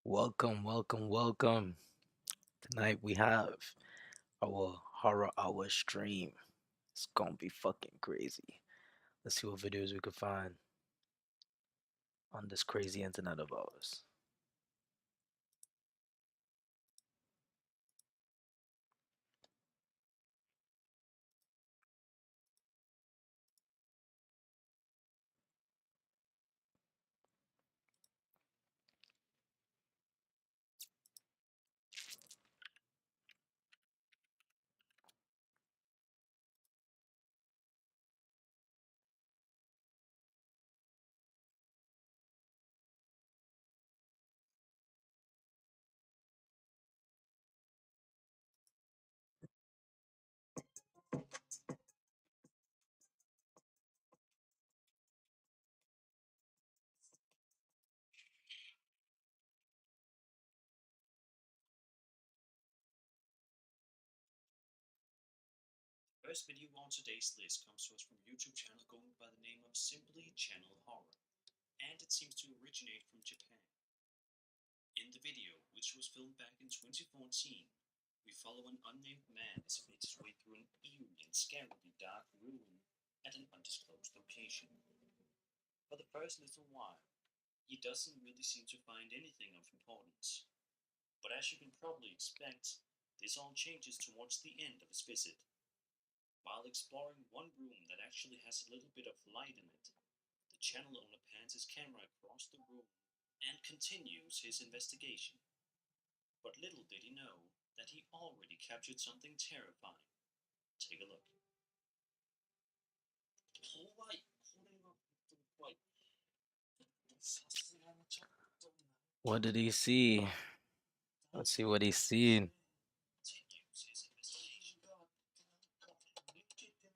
Welcome. Tonight we have our horror hour stream. It's gonna be fucking crazy. Let's see what videos we can find on this crazy internet of ours. First video on today's list comes to us from a YouTube channel going by the name of Simply Channel Horror, and it seems to originate from Japan. In the video, which was filmed back in 2014, we follow an unnamed man as he makes his way through an eerie and scarily dark ruin at an undisclosed location. For the first little while, he doesn't really seem to find anything of importance. But as you can probably expect, this all changes towards the end of his visit. While exploring one room that actually has a little bit of light in it, the channel owner pans his camera across the room and continues his investigation. But little did he know that he already captured something terrifying. Take a look. What did he see? Let's see what he's seen. Continues his investigation. He captured something terrifying.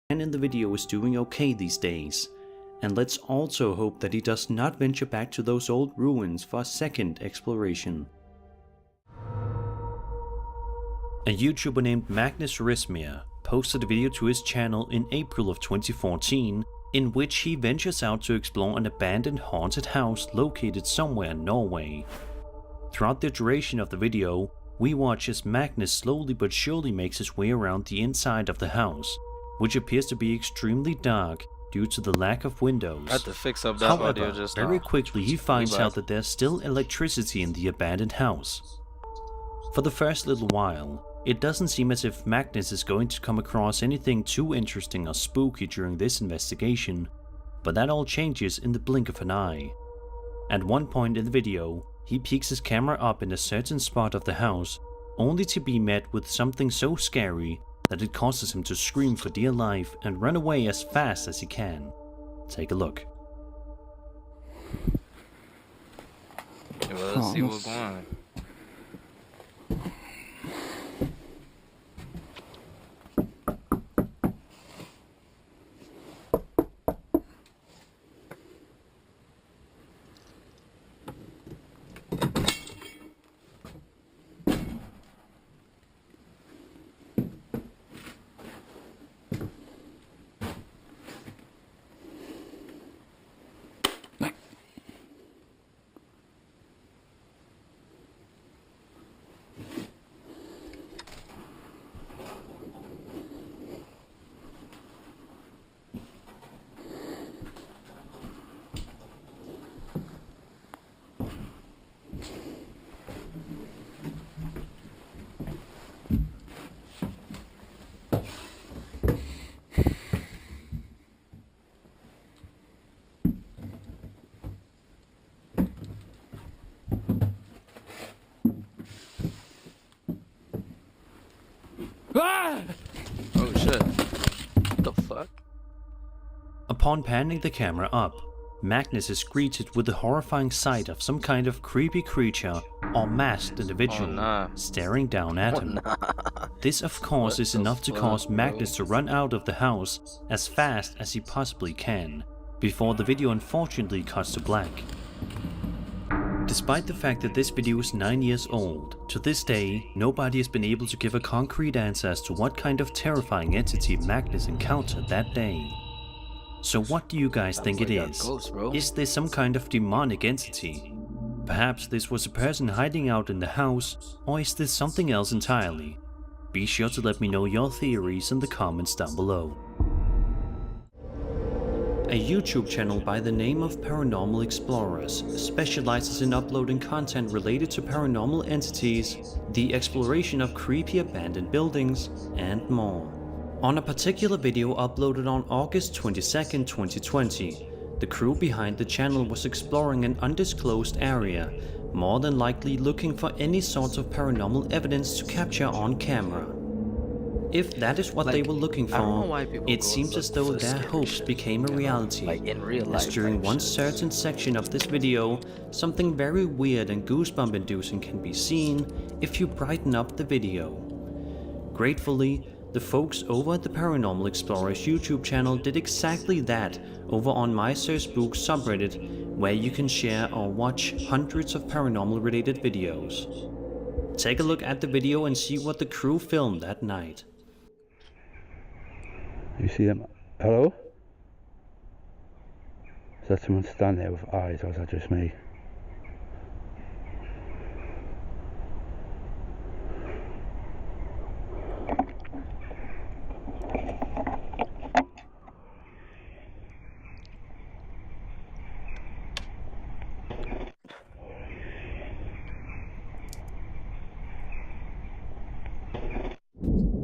Man in the video is doing okay these days, and let's also hope that he does not venture back to those old ruins for a second exploration. A YouTuber named Magnus Rismir posted a video to his channel in April of 2014 in which he ventures out to explore an abandoned haunted house located somewhere in Norway. Throughout the duration of the video, we watch as Magnus slowly but surely makes his way around the inside of the house, which appears to be extremely dark due to the lack of windows. I had to fix up that audio However, just very now. quickly he finds out that there's still electricity in the abandoned house. For the first little while, it doesn't seem as if Magnus is going to come across anything too interesting or spooky during this investigation, but that all changes in the blink of an eye. At one point in the video, he peeks his camera up in a certain spot of the house, only to be met with something so scary that it causes him to scream for dear life and run away as fast as he can. Take a look. Yeah, well, let's see what's going on. Oh shit. What the fuck? Upon panning the camera up, Magnus is greeted with the horrifying sight of some kind of creepy creature or masked individual nah. staring down at him. Nah. This of course What is the enough to fuck, cause bro? Magnus to run out of the house as fast as he possibly can, before the video unfortunately cuts to black. Despite the fact that this video is 9 years old, to this day nobody has been able to give a concrete answer as to what kind of terrifying entity Magnus encountered that day. So what do you guys think it is? Ghost, bro. Is this some kind of demonic entity? Perhaps this was a person hiding out in the house, or is this something else entirely? Be sure to let me know your theories in the comments down below. A YouTube channel by the name of Paranormal Explorers specializes in uploading content related to paranormal entities, the exploration of creepy abandoned buildings, and more. On a particular video uploaded on August 22nd, 2020, the crew behind the channel was exploring an undisclosed area, more than likely looking for any sort of paranormal evidence to capture on camera. If that is what they were looking for, it seems as though their hopes became a reality, like in real life, as during one shit. certain section of this video, something very weird and goosebump inducing can be seen if you brighten up the video. Gratefully, the folks over at the Paranormal Explorers YouTube channel did exactly that over on my Spook subreddit, where you can share or watch hundreds of paranormal related videos. Take a look at the video and see what the crew filmed that night. You see them? Hello? Is that someone standing there with eyes, or is that just me?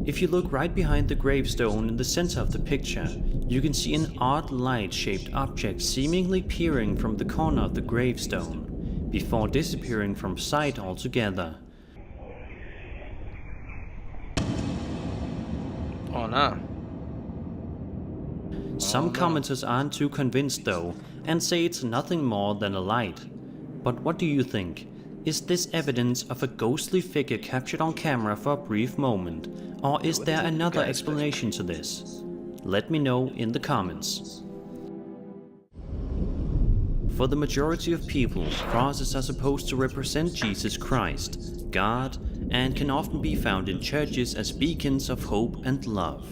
If you look right behind the gravestone in the center of the picture, you can see an odd light-shaped object seemingly peering from the corner of the gravestone, before disappearing from sight altogether. Oh nah. Some commenters aren't too convinced though, and say it's nothing more than a light. But what do you think? Is this evidence of a ghostly figure captured on camera for a brief moment, or is there another explanation to this? Let me know in the comments. For the majority of people, crosses are supposed to represent Jesus Christ, God, and can often be found in churches as beacons of hope and love.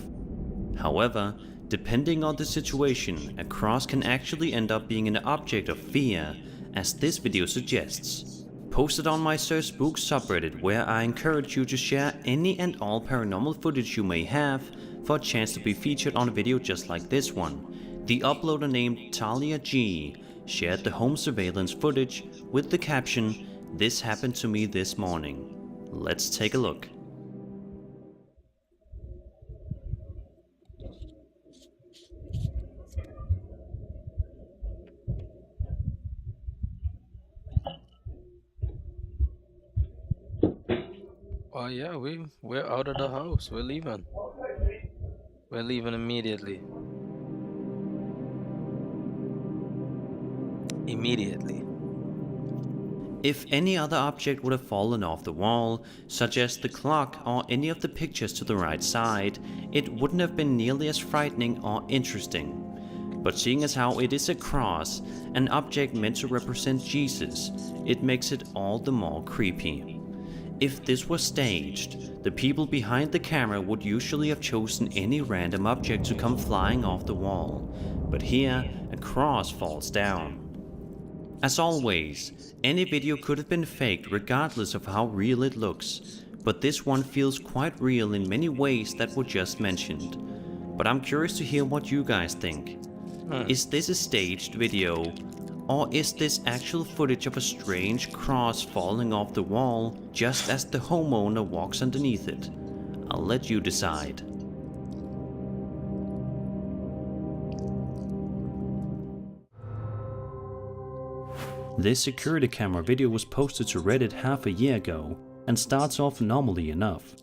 However, depending on the situation, a cross can actually end up being an object of fear, as this video suggests. Posted on my Spook subreddit, where I encourage you to share any and all paranormal footage you may have for a chance to be featured on a video just like this one. The uploader named Talia G shared the home surveillance footage with the caption, "This happened to me this morning." Let's take a look. Oh yeah, we're out of the house. We're leaving. We're leaving immediately. Immediately. If any other object would have fallen off the wall, such as the clock or any of the pictures to the right side, it wouldn't have been nearly as frightening or interesting. But seeing as how it is a cross, an object meant to represent Jesus, it makes it all the more creepy. If this was staged, the people behind the camera would usually have chosen any random object to come flying off the wall, but here a cross falls down. As always, any video could have been faked regardless of how real it looks, but this one feels quite real in many ways that were just mentioned. But I'm curious to hear what you guys think. Is this a staged video? Or is this actual footage of a strange cross falling off the wall just as the homeowner walks underneath it? I'll let you decide. This security camera video was posted to Reddit half a year ago and starts off normally enough.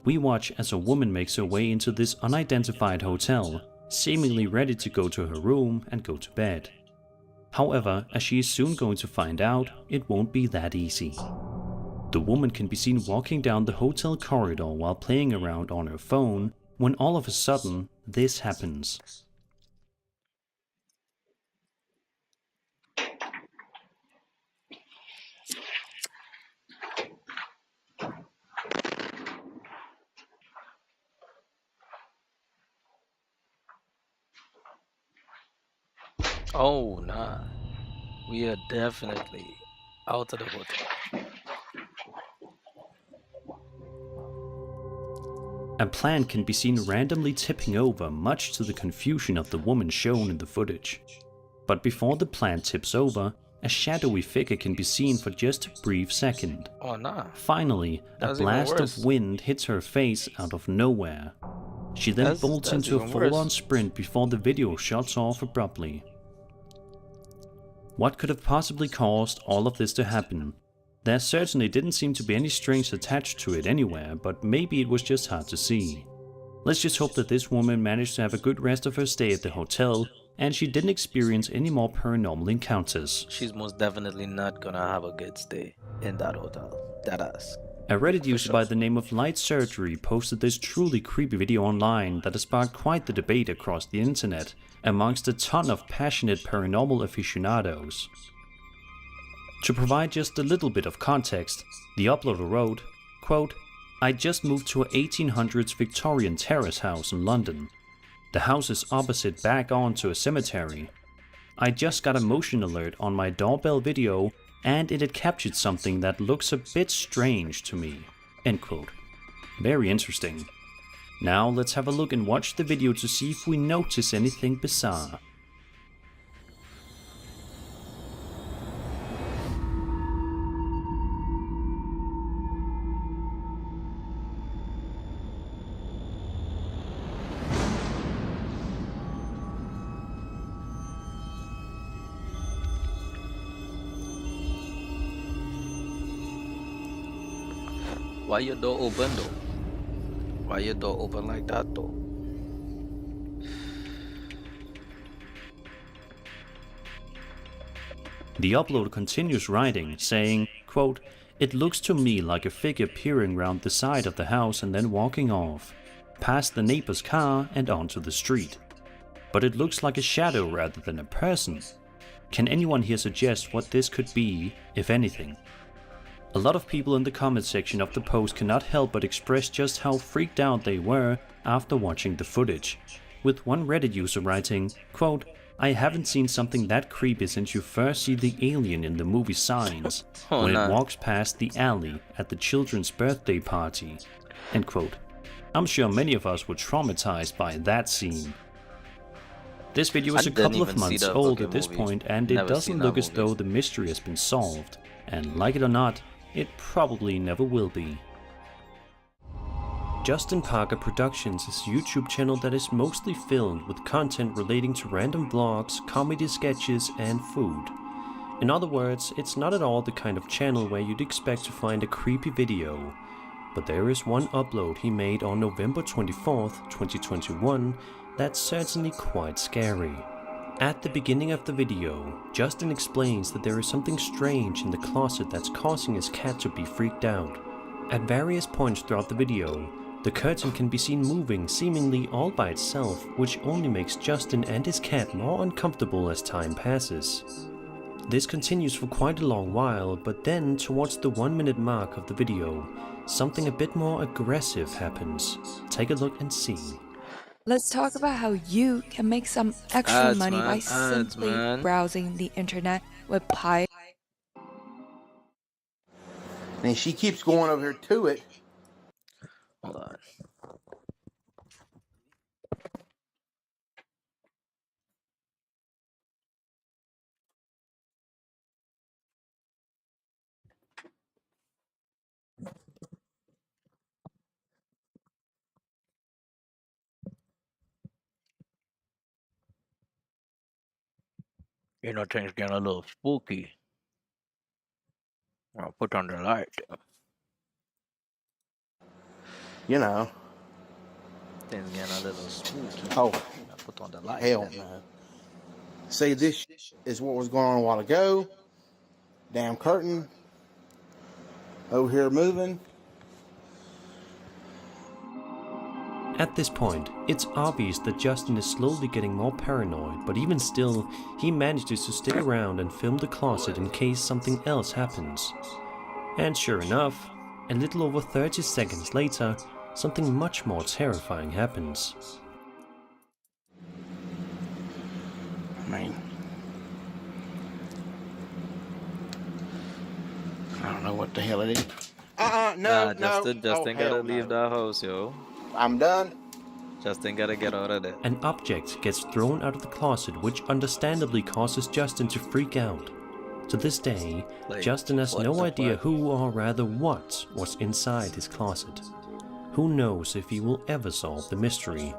We watch as a woman makes her way into this unidentified hotel, seemingly ready to go to her room and go to bed. However, as she is soon going to find out, it won't be that easy. The woman can be seen walking down the hotel corridor while playing around on her phone when all of a sudden this happens. Oh nah. We are definitely out of the hotel. A plant can be seen randomly tipping over, much to the confusion of the woman shown in the footage. But before the plant tips over, a shadowy figure can be seen for just a brief second. Oh nah. Finally, a That's even blast worse. of wind hits her face out of nowhere. She then bolts That's into a even full-on worse. sprint before the video shuts off abruptly. What could have possibly caused all of this to happen? There certainly didn't seem to be any strings attached to it anywhere, but maybe it was just hard to see. Let's just hope that this woman managed to have a good rest of her stay at the hotel, and she didn't experience any more paranormal encounters. She's most definitely not gonna have a good stay in that hotel. That ass. A Reddit For user sure. by the name of Light Surgery posted this truly creepy video online that has sparked quite the debate across the internet amongst a ton of passionate paranormal aficionados. To provide just a little bit of context, the uploader wrote, quote, "I just moved to a 1800s Victorian terrace house in London. The house is opposite back onto a cemetery. I just got a motion alert on my doorbell video and it had captured something that looks a bit strange to me." End quote. Very interesting. Now let's have a look and watch the video to see if we notice anything bizarre. Why your door open though? Why your door open like that though? The uploader continues writing, saying, quote, "It looks to me like a figure peering round the side of the house and then walking off, past the neighbor's car and onto the street. But it looks like a shadow rather than a person. Can anyone here suggest what this could be, if anything?" A lot of people in the comment section of the post cannot help but express just how freaked out they were after watching the footage, with one Reddit user writing, quote, "I haven't seen something that creepy since you first see the alien in the movie Signs, Oh, when nah. it walks past the alley at the children's birthday party." End quote. I'm sure many of us were traumatized by that scene. This video is I a didn't couple of even see months the old fucking at this movie. point, and it Never doesn't seen look that as though movie. the mystery has been solved, and like it or not, it probably never will be. Justin Parker Productions is a YouTube channel that is mostly filled with content relating to random vlogs, comedy sketches, and food. In other words, it's not at all the kind of channel where you'd expect to find a creepy video. But there is one upload he made on November 24th, 2021 that's certainly quite scary. At the beginning of the video, Justin explains that there is something strange in the closet that's causing his cat to be freaked out. At various points throughout the video, the curtain can be seen moving seemingly all by itself, which only makes Justin and his cat more uncomfortable as time passes. This continues for quite a long while, but then towards the 1-minute mark of the video, something a bit more aggressive happens. Take a look and see. Let's talk about how you can make some extra Ads, money by man, ads, simply man. browsing the internet with Pi. And she keeps going over here to it. Hold on. You know, things getting a little spooky. I'll put on the light. You know. Things getting a little spooky. Oh, I'll put on the light. hell then. no. say this is what was going on a while ago. Damn curtain. Over here moving. At this point, it's obvious that Justin is slowly getting more paranoid, but even still, he manages to stick around and film the closet in case something else happens. And sure enough, a little over 30 seconds later, something much more terrifying happens. I don't know what the hell it is. No. Justin gotta leave the house, yo. I'm done. Justin gotta get out of there. An object gets thrown out of the closet, which understandably causes Justin to freak out. To this day, Like, Justin has what no the idea fuck? who or rather what was inside his closet. Who knows if he will ever solve the mystery.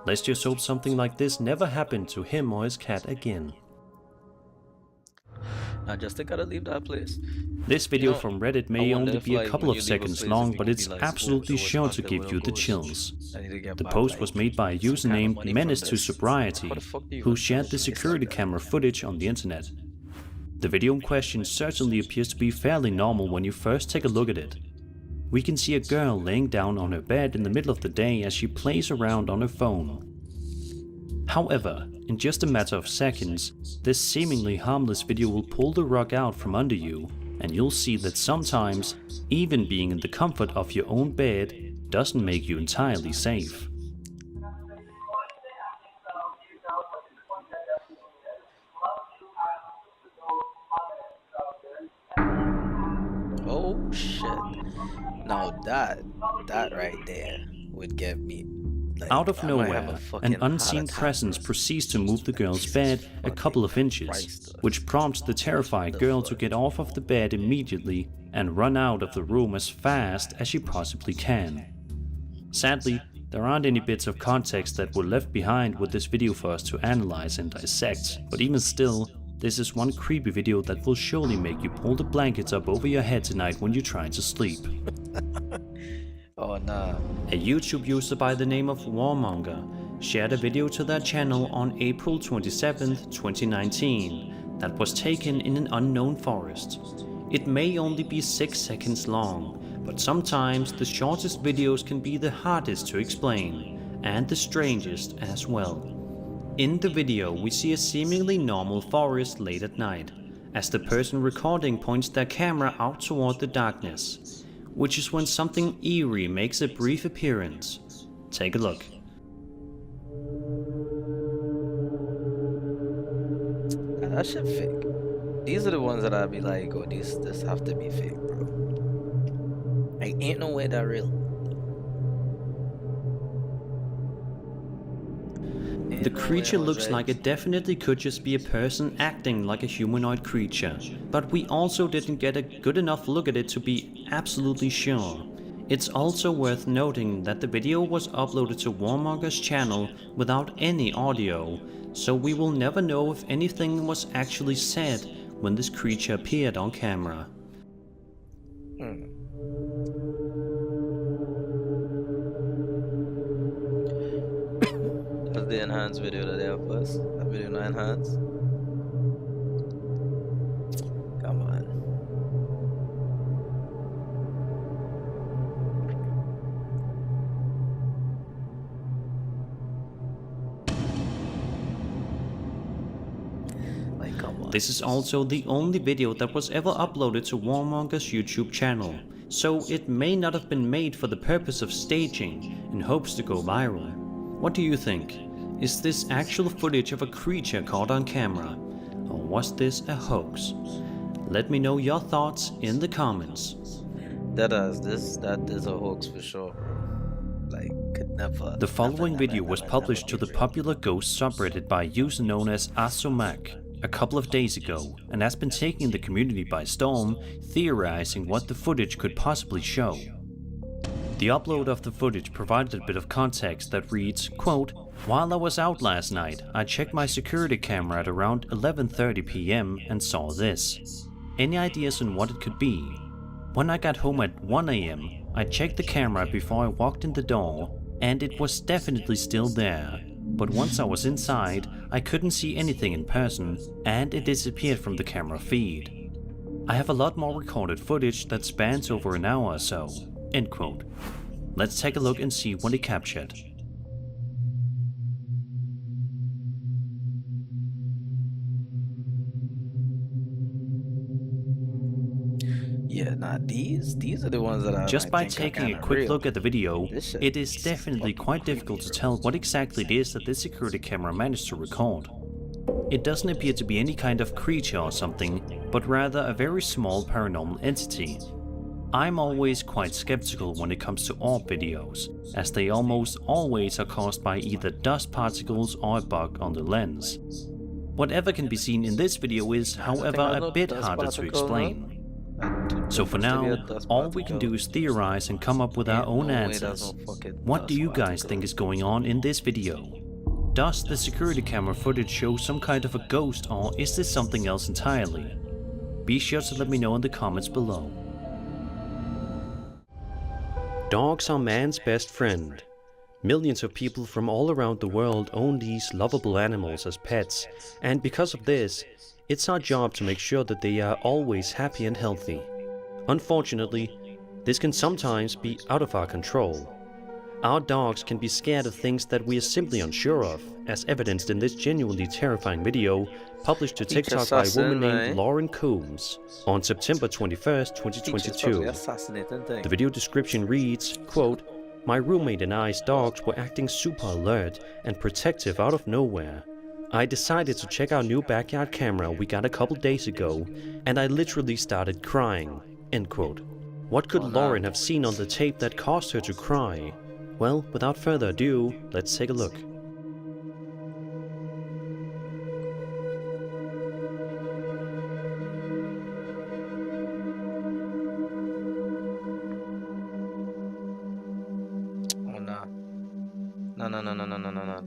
Let's just hope something like this never happened to him or his cat again. Nah, Justin gotta leave that place. This video know, from Reddit I may wonder only if, be a like, couple when of you leave a seconds place, long, if but you it's can be like, absolutely so sure what's to my give you the post? chills. I need to get The back, post like, was made by a some kind of username money from Menace to this. Sobriety, How the fuck do you who even shared know the this like security that? camera footage on the internet. The video in question certainly appears to be fairly normal when you first take a look at it. We can see a girl laying down on her bed in the middle of the day as she plays around on her phone. However, in just a matter of seconds, this seemingly harmless video will pull the rug out from under you, and you'll see that sometimes, even being in the comfort of your own bed doesn't make you entirely safe. Oh shit. Now that right there would get me. Like, Out of I might have a nowhere, fucking an heart unseen attack, presence bro. proceeds to move the girl's Jesus bed a couple of fucking inches, Christ. which prompts the terrified the girl to fuck? get off of the bed immediately and run out of the room as fast as she possibly can. Sadly, there aren't any bits of context that were left behind with this video for us to analyze and dissect, but even still, this is one creepy video that will surely make you pull the blankets up over your head tonight when you try to sleep. Oh nah. A YouTube user by the name of Warmonger shared a video to their channel on April 27th, 2019 that was taken in an unknown forest. It may only be 6 seconds long, but sometimes the shortest videos can be the hardest to explain, and the strangest as well. In the video, we see a seemingly normal forest late at night, as the person recording points their camera out toward the darkness, which is when something eerie makes a brief appearance. Take a look. That shit fake. These are the ones that I'd be like, oh, this have to be fake, bro. Like, ain't no way that real. The creature looks like it definitely could just be a person acting like a humanoid creature, but we also didn't get a good enough look at it to be absolutely sure. It's also worth noting that the video was uploaded to Warmonger's channel without any audio, so we will never know if anything was actually said when this creature appeared on camera. That's the enhanced video that they have us. That video not enhanced. Come on. Like, come on. This is also the only video that was ever uploaded to Warmonger's YouTube channel, so it may not have been made for the purpose of staging in hopes to go viral. What do you think? Is this actual footage of a creature caught on camera? Or was this a hoax? Let me know your thoughts in the comments. That is a hoax for sure, bro. Like, could never. The following never, video never, was never, published never to be the real. popular ghost subreddit by a user known as Asomak a couple of days ago, and has been taking the community by storm, theorizing what the footage could possibly show. The upload of the footage provided a bit of context that reads, quote, "While I was out last night, I checked my security camera at around 11:30 p.m. and saw this. Any ideas on what it could be? When I got home at 1 a.m., I checked the camera before I walked in the door, and it was definitely still there. but once I was inside, I couldn't see anything in person, and it disappeared from the camera feed. I have a lot more recorded footage that spans over an hour or so." End quote. Let's take a look and see what he captured. Yeah, nah, these are the ones that I Just like, by think are taking a kinda quick real. look at the video, This shit it is is definitely fucking quite difficult creepy, to bro. tell what exactly it is that this security camera managed to record. It doesn't appear to be any kind of creature or something, but rather a very small paranormal entity. I'm always quite skeptical when it comes to orb videos, as they almost always are caused by either dust particles or a bug on the lens. Whatever can be seen in this video is, however, a bit harder to explain. So for now, all we can do is theorize and come up with our own answers. What do you guys think is going on in this video? Does the security camera footage show some kind of a ghost, or is this something else entirely? Be sure to let me know in the comments below. Dogs are man's best friend. Millions of people from all around the world own these lovable animals as pets, and because of this, it's our job to make sure that they are always happy and healthy. Unfortunately, this can sometimes be out of our control. Our dogs can be scared of things that we are simply unsure of, as evidenced in this genuinely terrifying video published to TikTok by a woman named Lauren Coombs on September 21st, 2022. The video description reads, quote, "My roommate and I's dogs were acting super alert and protective out of nowhere. I decided to check our new backyard camera we got a couple days ago, and I literally started crying." End quote. What could Lauren have seen on the tape that caused her to cry? Well, without further ado, let's take a look. Oh nah. No.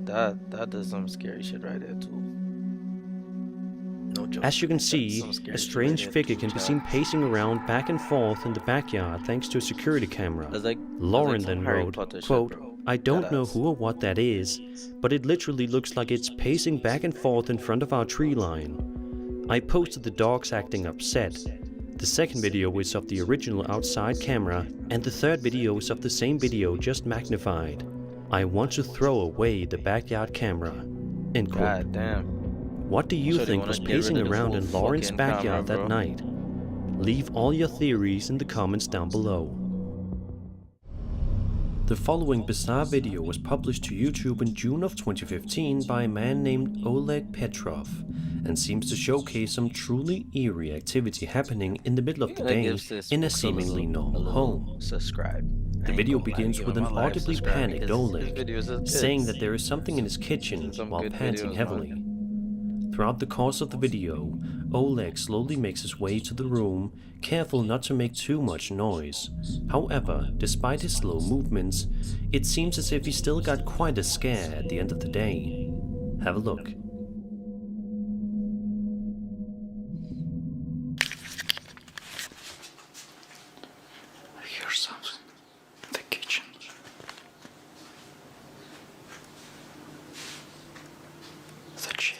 That does some scary shit right there too. No joke. As you can That's see, some scary a shit strange right there figure too, can be child. seen pacing around back and forth in the backyard thanks to a security camera. That's like Lauren some then Harry wrote, Potter shit, quote, bro. "I don't know Deadass. who or what that is, but it literally looks like it's pacing back and forth in front of our tree line." I posted the dogs acting upset. The second video is of the original outside camera, and the third video is of the same video just magnified. I want to throw away the backyard camera. End quote. God damn. What do you So they think wanna was get rid pacing of this around whole in Lauren's fucking camera, backyard that bro. night? Leave all your theories in the comments down below. The following bizarre video was published to YouTube in June of 2015 by a man named Oleg Petrov, and seems to showcase some truly eerie activity happening in the middle of the day in a seemingly normal home. Subscribe. The video begins with an audibly panicked Oleg saying that there is something in his kitchen while panting heavily. Throughout the course of the video, Oleg slowly makes his way to the room, careful not to make too much noise. However, despite his slow movements, it seems as if he still got quite a scare at the end of the day. Have a look. I hear something in the kitchen. The chair.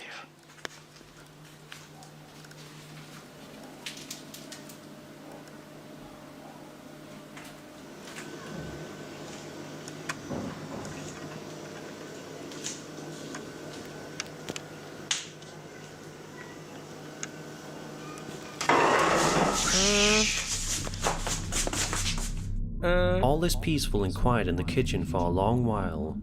All is peaceful and quiet in the kitchen for a long while,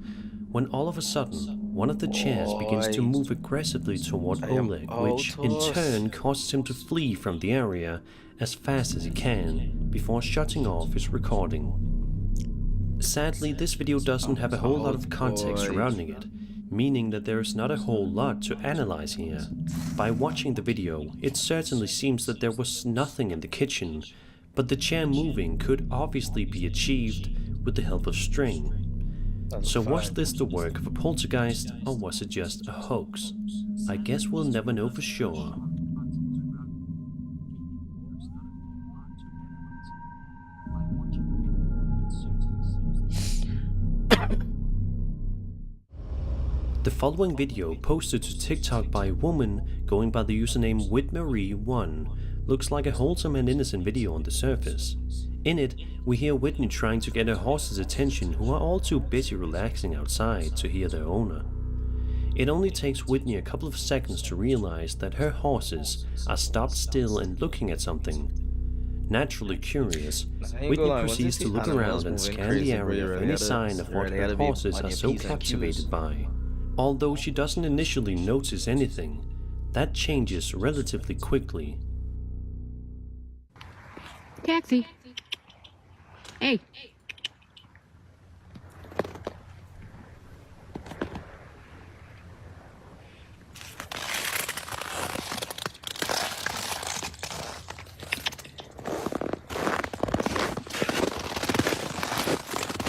when all of a sudden, one of the chairs begins to move aggressively toward Oleg, which in turn causes him to flee from the area as fast as he can, before shutting off his recording. Sadly, this video doesn't have a whole lot of context surrounding it, meaning that there is not a whole lot to analyze here. By watching the video, it certainly seems that there was nothing in the kitchen, but the chair moving could obviously be achieved with the help of string. So was this the work of a poltergeist, or was it just a hoax? I guess we'll never know for sure. The following video, posted to TikTok by a woman going by the username WhitMarie1, looks like a wholesome and innocent video on the surface. In it, we hear Whitney trying to get her horses' attention, who are all too busy relaxing outside to hear their owner. It only takes Whitney a couple of seconds to realize that her horses are stopped still and looking at something. Naturally curious, Whitney proceeds to look around and scan the area for any sign of what her horses are so captivated by. Although she doesn't initially notice anything, that changes relatively quickly. Taxi. Hey.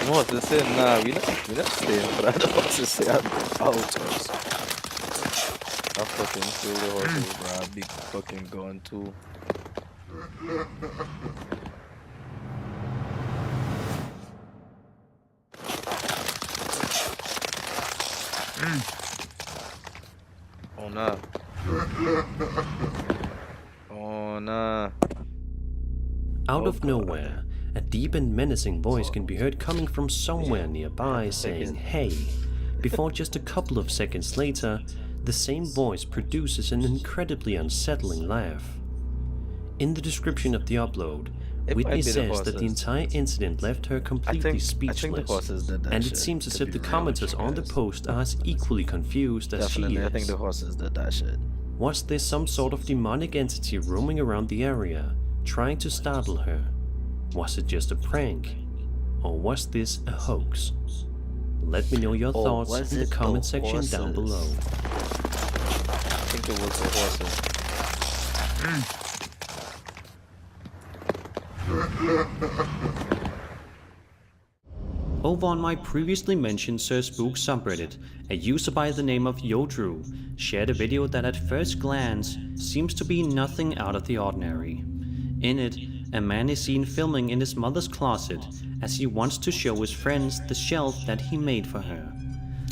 What is it? Nah, we not staying for that. What's it say? Out. I fucking feel the horses, bro. I be fucking going too. Oh nah. Oh nah. Out of nowhere, a deep and menacing voice can be heard coming from somewhere nearby saying "hey." Before just a couple of seconds later, the same voice produces an incredibly unsettling laugh. In the description of the upload, Whitney says that the entire incident left her completely speechless, and it seems as if the commenters on the post are as equally confused as she is. I think the horses did that shit. Was there some sort of demonic entity roaming around the area, trying to startle her? Was it just a prank? Or was this a hoax? Let me know your thoughts in the comment section down below. I think it was the horses. Over on my previously mentioned Sir Spook subreddit, a user by the name of Yodru shared a video that at first glance seems to be nothing out of the ordinary. In it, a man is seen filming in his mother's closet as he wants to show his friends the shelf that he made for her.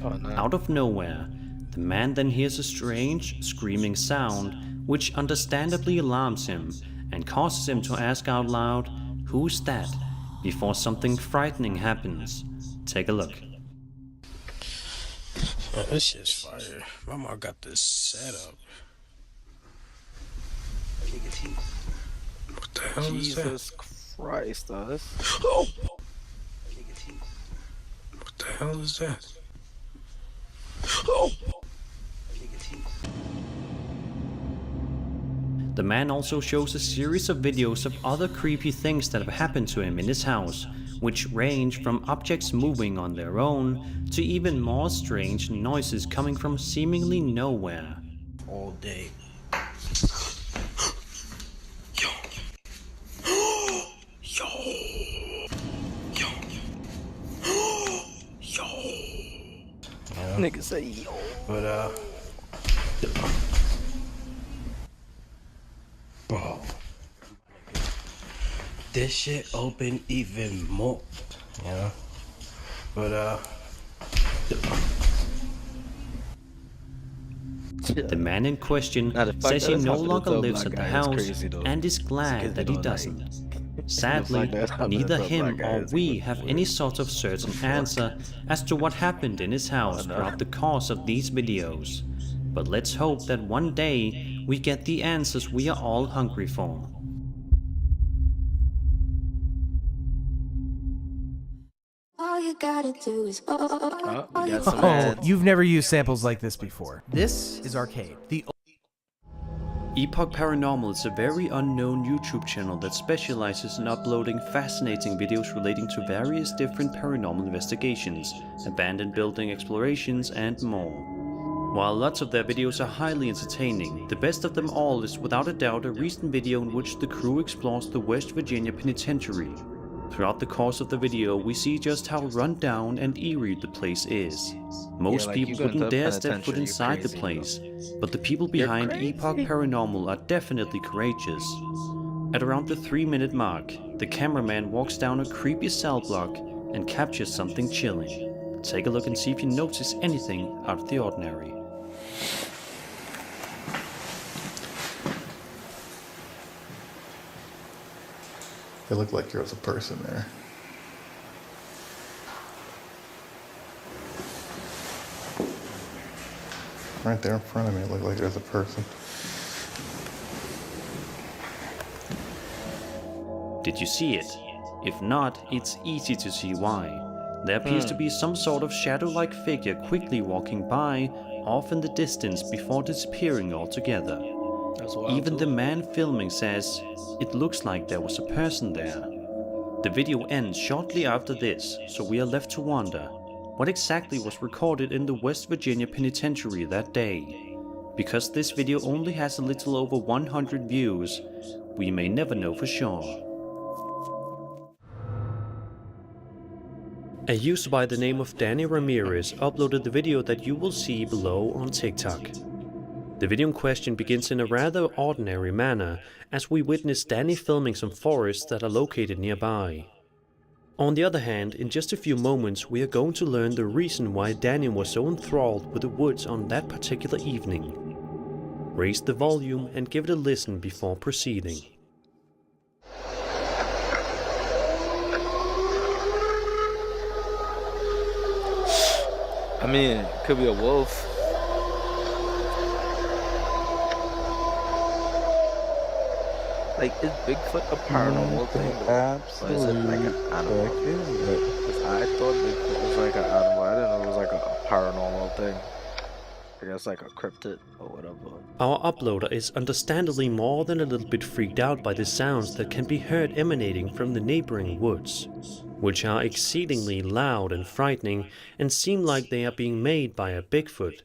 Oh, no. Out of nowhere, the man then hears a strange, screaming sound which understandably alarms him and causes him to ask out loud, "Who's that?" before something frightening happens. Take a look. Oh, this shit's fire. My mom got this set up. What the hell is that? Jesus Christ, us. Oh! What the hell is that? Oh! The man also shows a series of videos of other creepy things that have happened to him in his house, which range from objects moving on their own to even more strange noises coming from seemingly nowhere. All day. Nigga say yo. But bro, this shit opened even more, you know. But The man in question says he no longer lives at the house and is glad that he doesn't. Sadly, neither him or we have any sort of certain answer as to what happened in his house throughout the course of these videos. But let's hope that one day we get the answers we are all hungry for. All you gotta do is You've never used samples like this before. This is Arcade, the Epoch Paranormal is a very unknown YouTube channel that specializes in uploading fascinating videos relating to various different paranormal investigations, abandoned building explorations, and more. While lots of their videos are highly entertaining, the best of them all is without a doubt a recent video in which the crew explores the West Virginia Penitentiary. Throughout the course of the video, we see just how run down and eerie the place is. Most people wouldn't dare step foot inside the place, but the people behind Epoch Paranormal are definitely courageous. At around the 3-minute mark, the cameraman walks down a creepy cell block and captures something chilling. Take a look and see if you notice anything out of the ordinary. It looked like there was a person there. Right there in front of me, it looked like there's a person. Did you see it? If not, it's easy to see why. There appears to be some sort of shadow-like figure quickly walking by, off in the distance before disappearing altogether. Even the man filming says, it looks like there was a person there. The video ends shortly after this, so we are left to wonder, what exactly was recorded in the West Virginia penitentiary that day? Because this video only has a little over 100 views, we may never know for sure. A user by the name of Danny Ramirez uploaded the video that you will see below on TikTok. The video in question begins in a rather ordinary manner, as we witness Danny filming some forests that are located nearby. On the other hand, in just a few moments we are going to learn the reason why Danny was so enthralled with the woods on that particular evening. Raise the volume and give it a listen before proceeding. I mean, it could be a wolf. Like, is Bigfoot a paranormal thing? Absolutely. Or is it like an animal? Because I thought Bigfoot was like an animal. I didn't know it was like a paranormal thing. I guess like a cryptid or whatever. Our uploader is understandably more than a little bit freaked out by the sounds that can be heard emanating from the neighboring woods, which are exceedingly loud and frightening and seem like they are being made by a Bigfoot.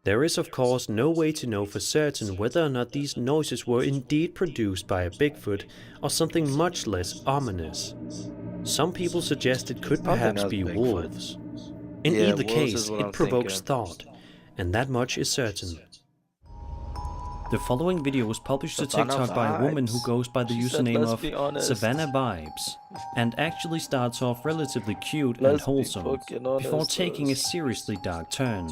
There is of course no way to know for certain whether or not these noises were indeed produced by a Bigfoot or something much less ominous. Some people suggest it could perhaps be wolves. In either case, it provokes thought, and that much is certain. The following video was published to TikTok by a woman who goes by the username of Savannah Vibes, and actually starts off relatively cute and wholesome, before taking a seriously dark turn.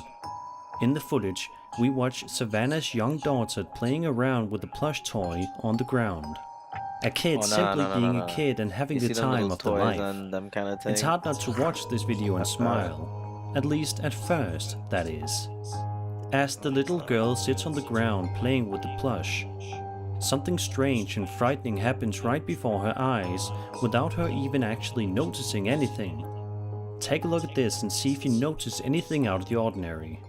In the footage, we watch Savannah's young daughter playing around with a plush toy on the ground. A kid simply being a kid and having the time of their life. It's hard not to watch this video and smile, at least at first, that is. As the little girl sits on the ground playing with the plush, something strange and frightening happens right before her eyes without her even actually noticing anything. Take a look at this and see if you notice anything out of the ordinary.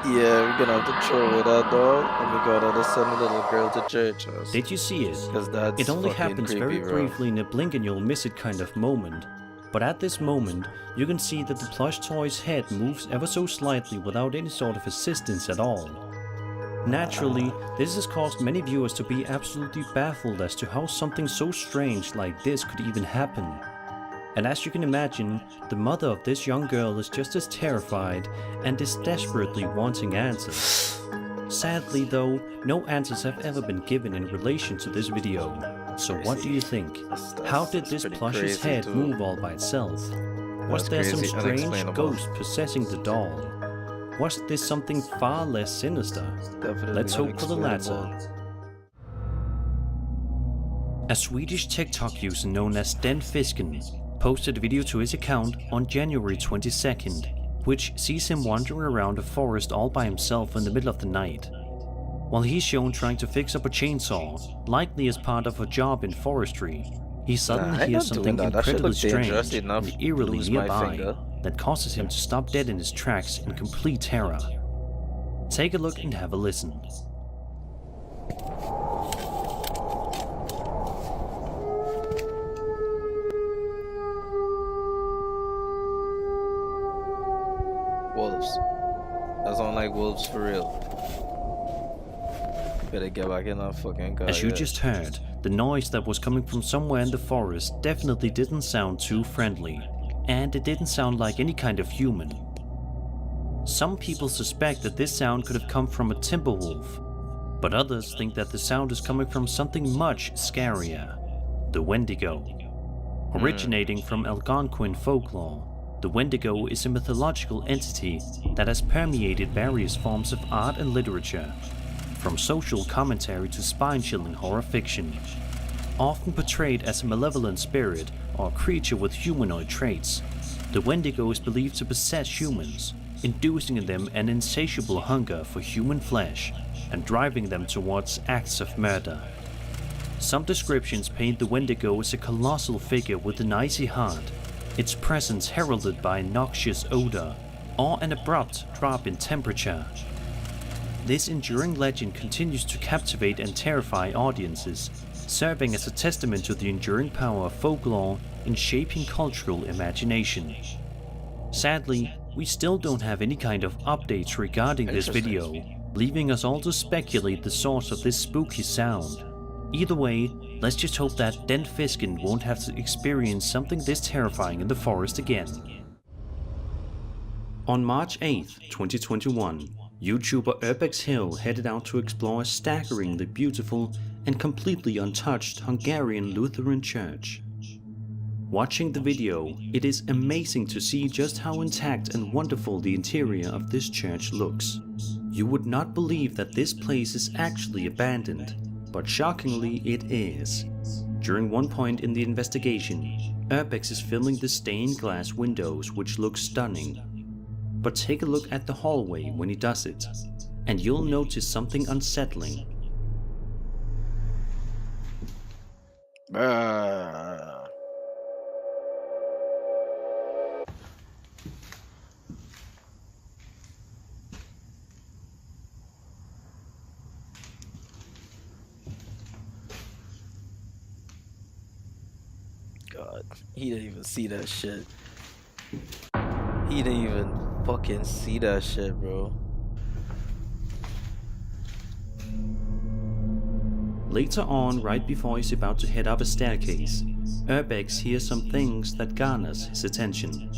Yeah, we're gonna have to throw away that dog and we're gonna send a little girl to church. Did you see it? It only happens very briefly in a blink and you'll miss it kind of moment. But at this moment, you can see that the plush toy's head moves ever so slightly without any sort of assistance at all. Naturally, this has caused many viewers to be absolutely baffled as to how something so strange like this could even happen. And as you can imagine, the mother of this young girl is just as terrified and is desperately wanting answers. Sadly though, no answers have ever been given in relation to this video. So what do you think? How did this plush's head move all by itself? Was there some strange ghost possessing the doll? Was this something far less sinister? Let's hope for the latter. A Swedish TikTok user known as Den Fisken posted a video to his account on January 22nd, which sees him wandering around a forest all by himself in the middle of the night. While he's shown trying to fix up a chainsaw, likely as part of a job in forestry, he suddenly hears something incredibly strange and eerily nearby that causes him to stop dead in his tracks in complete terror. Take a look and have a listen. Wolves. That sound like wolves for real. Better get back in that fucking car. As you just heard, the noise that was coming from somewhere in the forest definitely didn't sound too friendly, and it didn't sound like any kind of human. Some people suspect that this sound could have come from a timber wolf, but others think that the sound is coming from something much scarier, the Wendigo. Originating from Algonquin folklore, the Wendigo is a mythological entity that has permeated various forms of art and literature, from social commentary to spine-chilling horror fiction. Often portrayed as a malevolent spirit or a creature with humanoid traits, the Wendigo is believed to possess humans, inducing in them an insatiable hunger for human flesh and driving them towards acts of murder. Some descriptions paint the Wendigo as a colossal figure with an icy heart, its presence heralded by a noxious odor or an abrupt drop in temperature. This enduring legend continues to captivate and terrify audiences, serving as a testament to the enduring power of folklore in shaping cultural imagination. Sadly, we still don't have any kind of updates regarding this video, leaving us all to speculate the source of this spooky sound. Either way, let's just hope that Den Fiskin won't have to experience something this terrifying in the forest again. On March 8th, 2021, YouTuber Urbex Hill headed out to explore a staggeringly beautiful and completely untouched Hungarian Lutheran church. Watching the video, it is amazing to see just how intact and wonderful the interior of this church looks. You would not believe that this place is actually abandoned, but shockingly it is. During one point in the investigation, Urbex is filming the stained glass windows, which look stunning. But take a look at the hallway when he does it, and you'll notice something unsettling. God, he didn't even see that shit. He didn't even fucking see that shit, bro. Later on, right before he's about to head up a staircase, Urbex hears some things that garners his attention.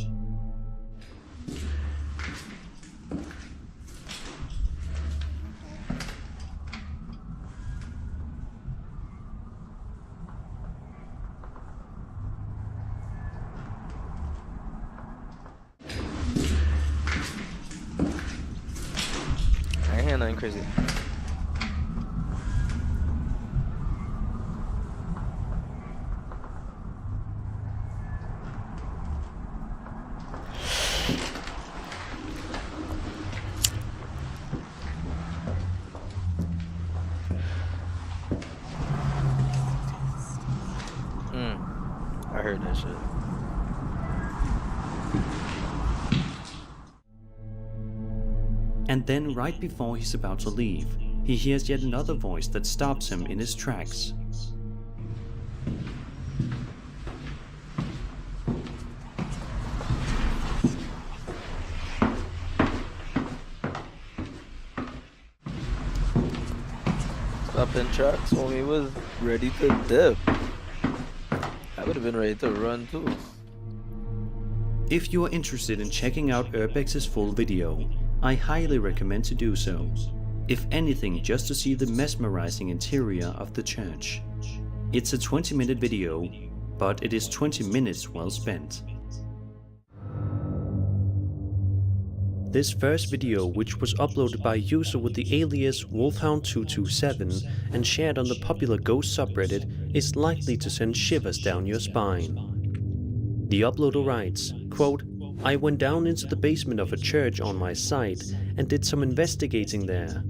I ain't hear nothing crazy. I heard that shit. And then right before he's about to leave, he hears yet another voice that stops him in his tracks. Stop in tracks when we was ready to dip. I would have been ready to run too. If you are interested in checking out Urbex's full video, I highly recommend to do so. If anything, just to see the mesmerizing interior of the church. It's a 20-minute video, but it is 20 minutes well spent. This first video, which was uploaded by a user with the alias Wolfhound227 and shared on the popular ghost subreddit, is likely to send shivers down your spine. The uploader writes, quote, "I went down into the basement of a church on my site and did some investigating there.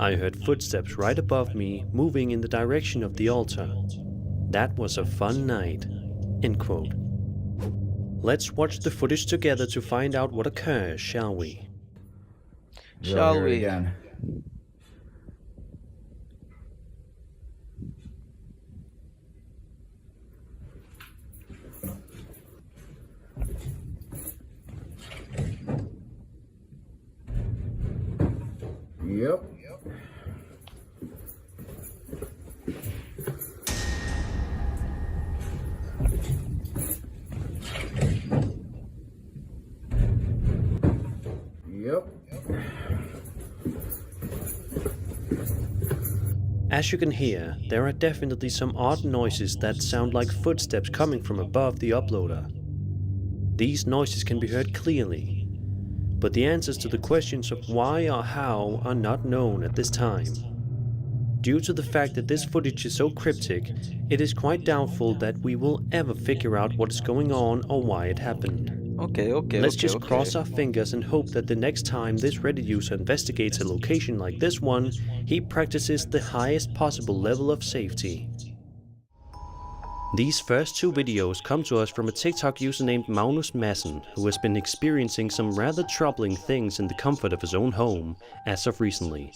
I heard footsteps right above me moving in the direction of the altar. That was a fun night." End quote. Let's watch the footage together to find out what occurs, shall we? Shall we? Again. Yep. Yep. As you can hear, there are definitely some odd noises that sound like footsteps coming from above the uploader. These noises can be heard clearly, but the answers to the questions of why or how are not known at this time. Due to the fact that this footage is so cryptic, it is quite doubtful that we will ever figure out what is going on or why it happened. Let's just cross our fingers and hope that the next time this Reddit user investigates a location like this one, he practices the highest possible level of safety. These first two videos come to us from a TikTok user named Magnus Madsen, who has been experiencing some rather troubling things in the comfort of his own home as of recently.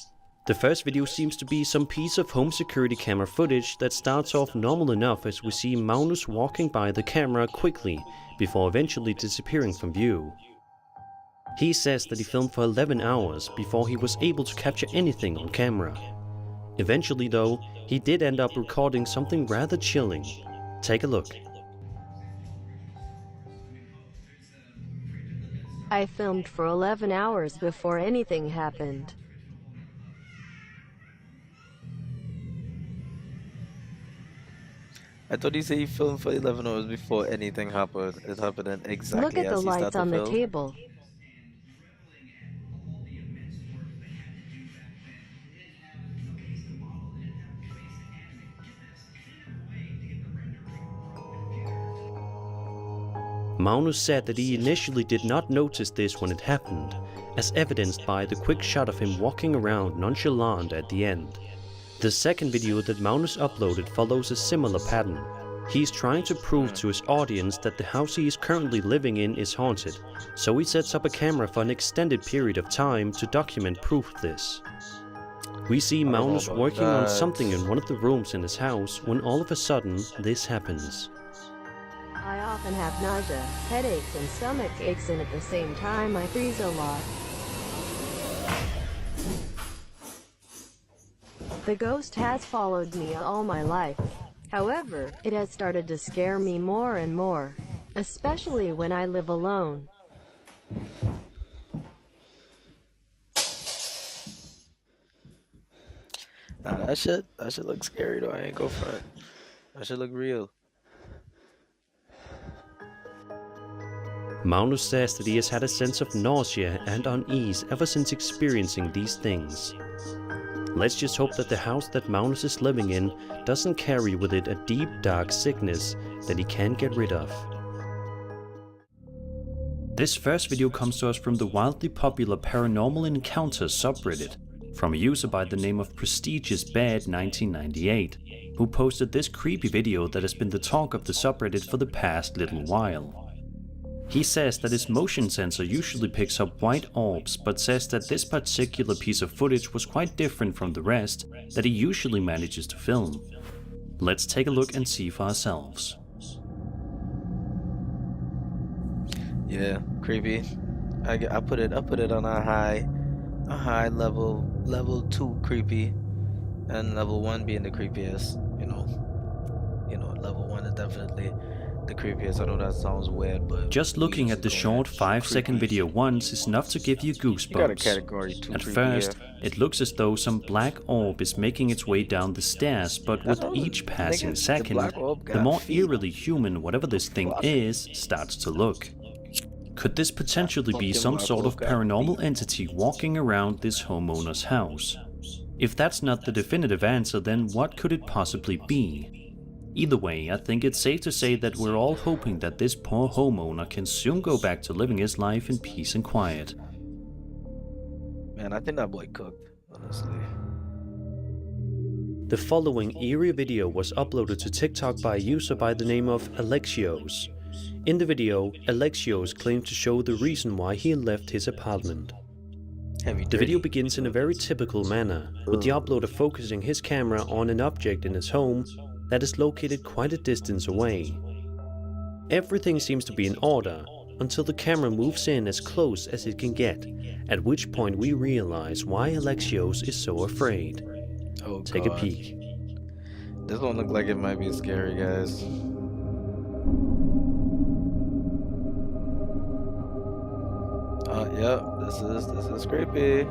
The first video seems to be some piece of home security camera footage that starts off normal enough as we see Magnus walking by the camera quickly before eventually disappearing from view. He says that he filmed for 11 hours before he was able to capture anything on camera. Eventually though, he did end up recording something rather chilling. Take a look. I filmed for 11 hours before anything happened. I thought he said he filmed for 11 hours before anything happened. It happened exactly Look at the as he lights started on to the film. table. Magnus said that he initially did not notice this when it happened, as evidenced by the quick shot of him walking around nonchalant at the end. The second video that Magnus uploaded follows a similar pattern. He's trying to prove to his audience that the house he is currently living in is haunted, so he sets up a camera for an extended period of time to document proof of this. We see Magnus working on something in one of the rooms in his house when all of a sudden this happens. I often have nausea, headaches and stomach aches, and at the same time I freeze a lot. The ghost has followed me all my life. However, it has started to scare me more and more, especially when I live alone. Nah, that shit look scary though. I ain't go front. That shit look real. Magnus says that he has had a sense of nausea and unease ever since experiencing these things. Let's just hope that the house that Magnus is living in doesn't carry with it a deep dark sickness that he can't get rid of. This first video comes to us from the wildly popular Paranormal Encounters subreddit, from a user by the name of Prestigious Bad 1998, who posted this creepy video that has been the talk of the subreddit for the past little while. He says that his motion sensor usually picks up white orbs, but says that this particular piece of footage was quite different from the rest that he usually manages to film. Let's take a look and see for ourselves. Yeah, creepy. I put it on a high level 2 creepy, and level 1 being the creepiest. You know, level 1 is definitely the creepiest. I know that sounds weird, but just looking at the short 5-second video once is enough to give you goosebumps. You got a category 2 At creepy first, here. it looks as though some black orb is making its way down the stairs, but with each passing second, the more eerily human whatever this thing is starts to look. Could this potentially be some sort of paranormal entity walking around this homeowner's house? If that's not the definitive answer, then what could it possibly be? Either way, I think it's safe to say that we're all hoping that this poor homeowner can soon go back to living his life in peace and quiet. Man, I think that boy cooked, honestly. The following eerie video was uploaded to TikTok by a user by the name of Alexios. In the video, Alexios claimed to show the reason why he left his apartment. The video begins in a very typical manner, with the uploader focusing his camera on an object in his home that is located quite a distance away. Everything seems to be in order, until the camera moves in as close as it can get, at which point we realize why Alexios is so afraid. Take a peek. This one looks like it might be scary, guys. Yep, this is creepy.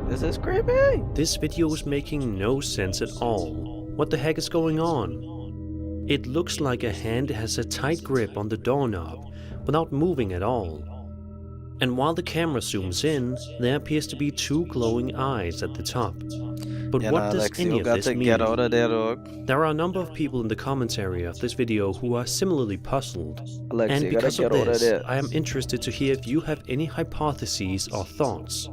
This is creepy. This video is making no sense at all. What the heck is going on? It looks like a hand has a tight grip on the doorknob without moving at all. And while the camera zooms in, there appears to be two glowing eyes at the top. But what does any of this mean? Get out of there, dog. There are a number of people in the comments area of this video who are similarly puzzled. Alexi, And because of this, there. I am interested to hear if you have any hypotheses or thoughts.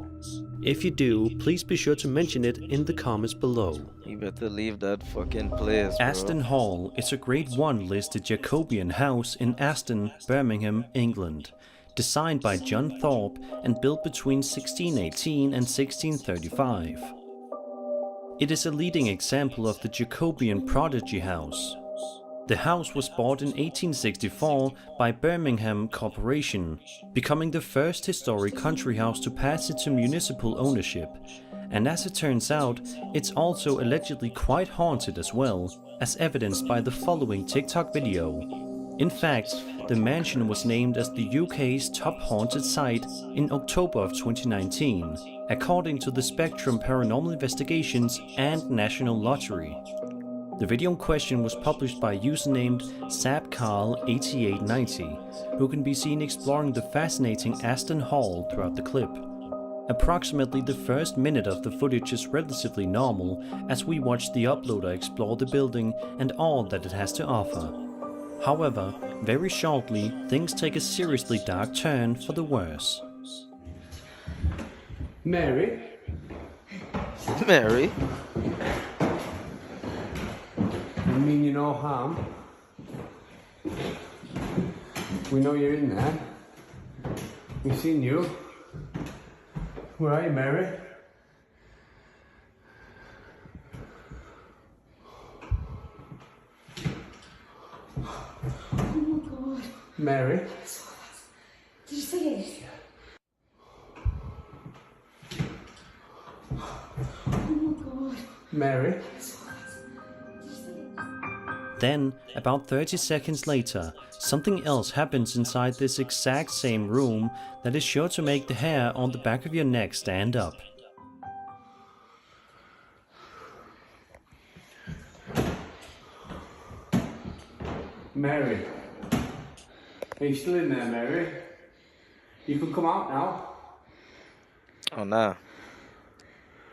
If you do, please be sure to mention it in the comments below. You better leave that fucking place, bro. Aston Hall is a Grade 1 listed Jacobean house in Aston, Birmingham, England, designed by John Thorpe and built between 1618 and 1635. It is a leading example of the Jacobean prodigy house. The house was bought in 1864 by Birmingham Corporation, becoming the first historic country house to pass into municipal ownership, and as it turns out, it's also allegedly quite haunted as well, as evidenced by the following TikTok video. In fact, the mansion was named as the UK's top haunted site in October of 2019, according to the Spectrum Paranormal Investigations and National Lottery. The video in question was published by a user named SabCarl8890, who can be seen exploring the fascinating Aston Hall throughout the clip. Approximately the first minute of the footage is relatively normal as we watch the uploader explore the building and all that it has to offer. However, very shortly, things take a seriously dark turn for the worse. Mary? Mary? I mean you no harm. We know you're in there. We've seen you. Where are you, Mary? Oh my god. Mary? Did you see it? Oh my god. Mary? Then, about 30 seconds later, something else happens inside this exact same room that is sure to make the hair on the back of your neck stand up. Mary? Are you still in there, Mary? You can come out now. Oh, nah.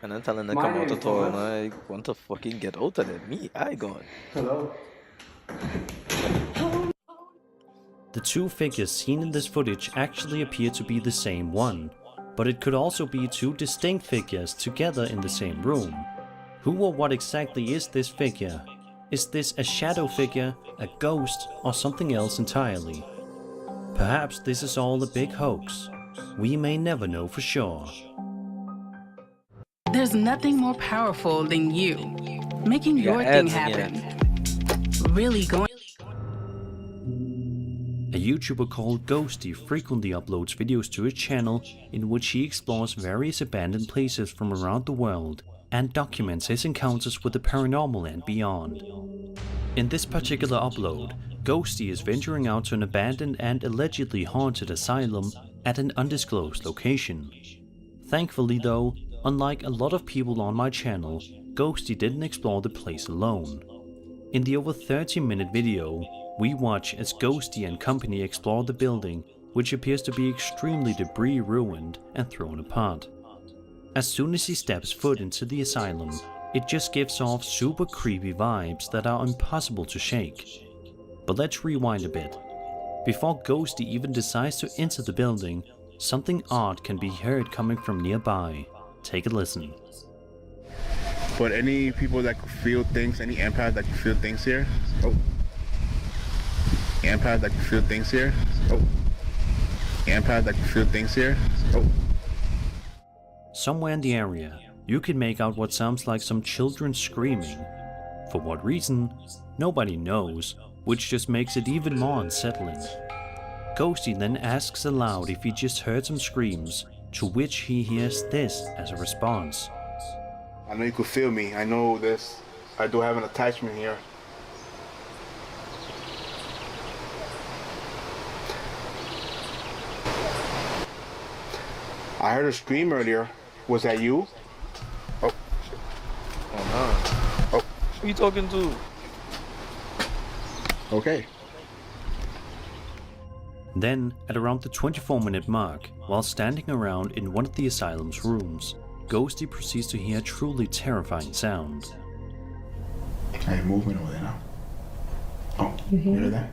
And I'm telling them to come out the door and I want to fucking get out of there. Me, I gone. Hello? The two figures seen in this footage actually appear to be the same one, but it could also be two distinct figures together in the same room. Who or what exactly is this figure? Is this a shadow figure, a ghost, or something else entirely? Perhaps this is all a big hoax. We may never know for sure. There's nothing more powerful than you making your thing happen. Really going. A YouTuber called Ghosty frequently uploads videos to his channel in which he explores various abandoned places from around the world and documents his encounters with the paranormal and beyond. In this particular upload, Ghosty is venturing out to an abandoned and allegedly haunted asylum at an undisclosed location. Thankfully though, unlike a lot of people on my channel, Ghosty didn't explore the place alone. In the over 30-minute video, we watch as Ghosty and company explore the building, which appears to be extremely debris-ruined and thrown apart. As soon as he steps foot into the asylum, it just gives off super creepy vibes that are impossible to shake. But let's rewind a bit. Before Ghosty even decides to enter the building, something odd can be heard coming from nearby. Take a listen. But any people that could feel things, any empaths that could feel things here? Oh. Empaths that could feel things here? Oh. Empaths that could feel things here? Oh. Somewhere in the area, you can make out what sounds like some children screaming. For what reason? Nobody knows, which just makes it even more unsettling. Ghosty then asks aloud if he just heard some screams, to which he hears this as a response. I know you could feel me. I know this. I do have an attachment here. I heard a scream earlier. Was that you? Who you talking to? Okay. Then, at around the 24-minute mark, while standing around in one of the asylum's rooms, Ghosty proceeds to hear a truly terrifying sound. I have movement over there now. Oh, You hear that?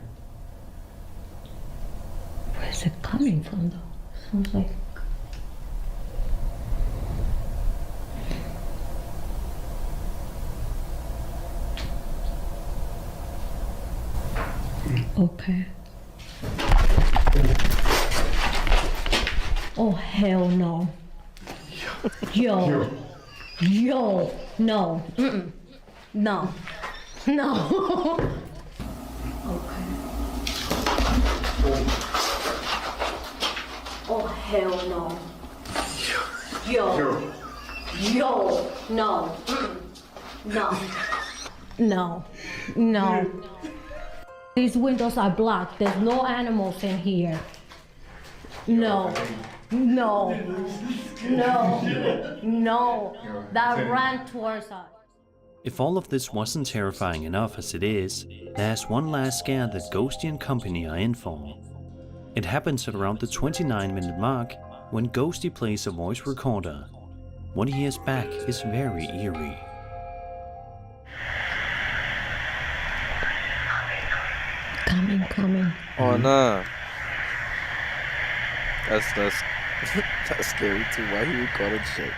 Where's it coming from though? Sounds like okay. Oh hell no. Yo. No. Mm-mm. No. No. Okay. Oh hell no. Yo. No. Mm-mm. No. No. No. These windows are blocked. There's no animals in here. No. No. That ran towards us. If all of this wasn't terrifying enough as it is, there's one last scare that Ghosty and company are in for. It happens at around the 29-minute mark when Ghosty plays a voice recorder. What he hears back is very eerie. Coming. Oh nah. That's that's scary too. Why he recorded shit?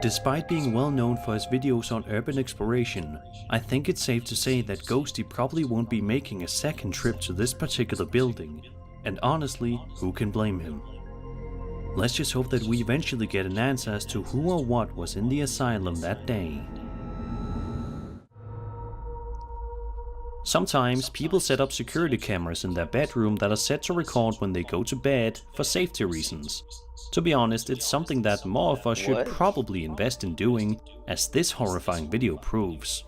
Despite being well known for his videos on urban exploration, I think it's safe to say that Ghosty probably won't be making a second trip to this particular building, and honestly, who can blame him? Let's just hope that we eventually get an answer as to who or what was in the asylum that day. Sometimes people set up security cameras in their bedroom that are set to record when they go to bed for safety reasons. To be honest, it's something that more of us should probably invest in doing, as this horrifying video proves.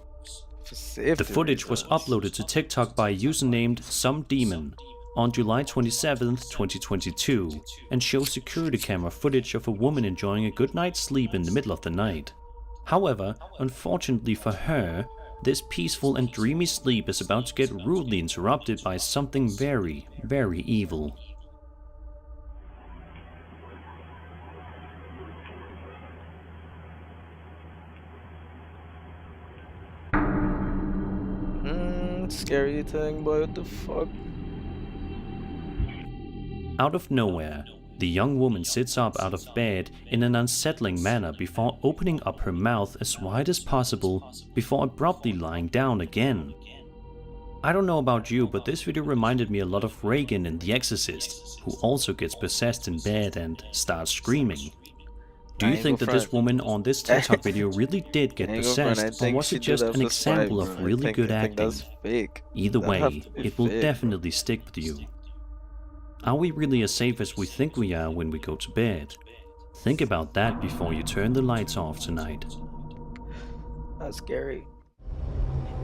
The footage was uploaded to TikTok by a user named SomeDemon on July 27th, 2022, and shows security camera footage of a woman enjoying a good night's sleep in the middle of the night. However, unfortunately for her, this peaceful and dreamy sleep is about to get rudely interrupted by something very, very evil. Scary thing, boy, what the fuck? Out of nowhere, the young woman sits up out of bed in an unsettling manner before opening up her mouth as wide as possible before abruptly lying down again. I don't know about you, but this video reminded me a lot of Reagan in The Exorcist, who also gets possessed in bed and starts screaming. Do you think that this woman on this TikTok video really did get possessed, or was it just an example of really good acting? Either way, it will definitely stick with you. Are we really as safe as we think we are when we go to bed? Think about that before you turn the lights off tonight. That's scary.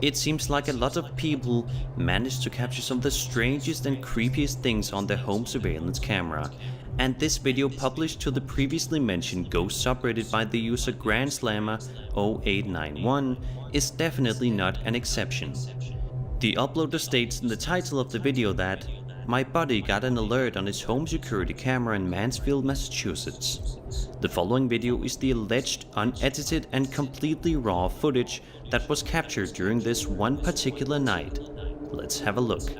It seems like a lot of people managed to capture some of the strangest and creepiest things on their home surveillance camera, and this video published to the previously mentioned ghost subreddit by the user GrandSlammer0891 is definitely not an exception. The uploader states in the title of the video that "My buddy got an alert on his home security camera in Mansfield, Massachusetts." The following video is the alleged unedited and completely raw footage that was captured during this one particular night. Let's have a look.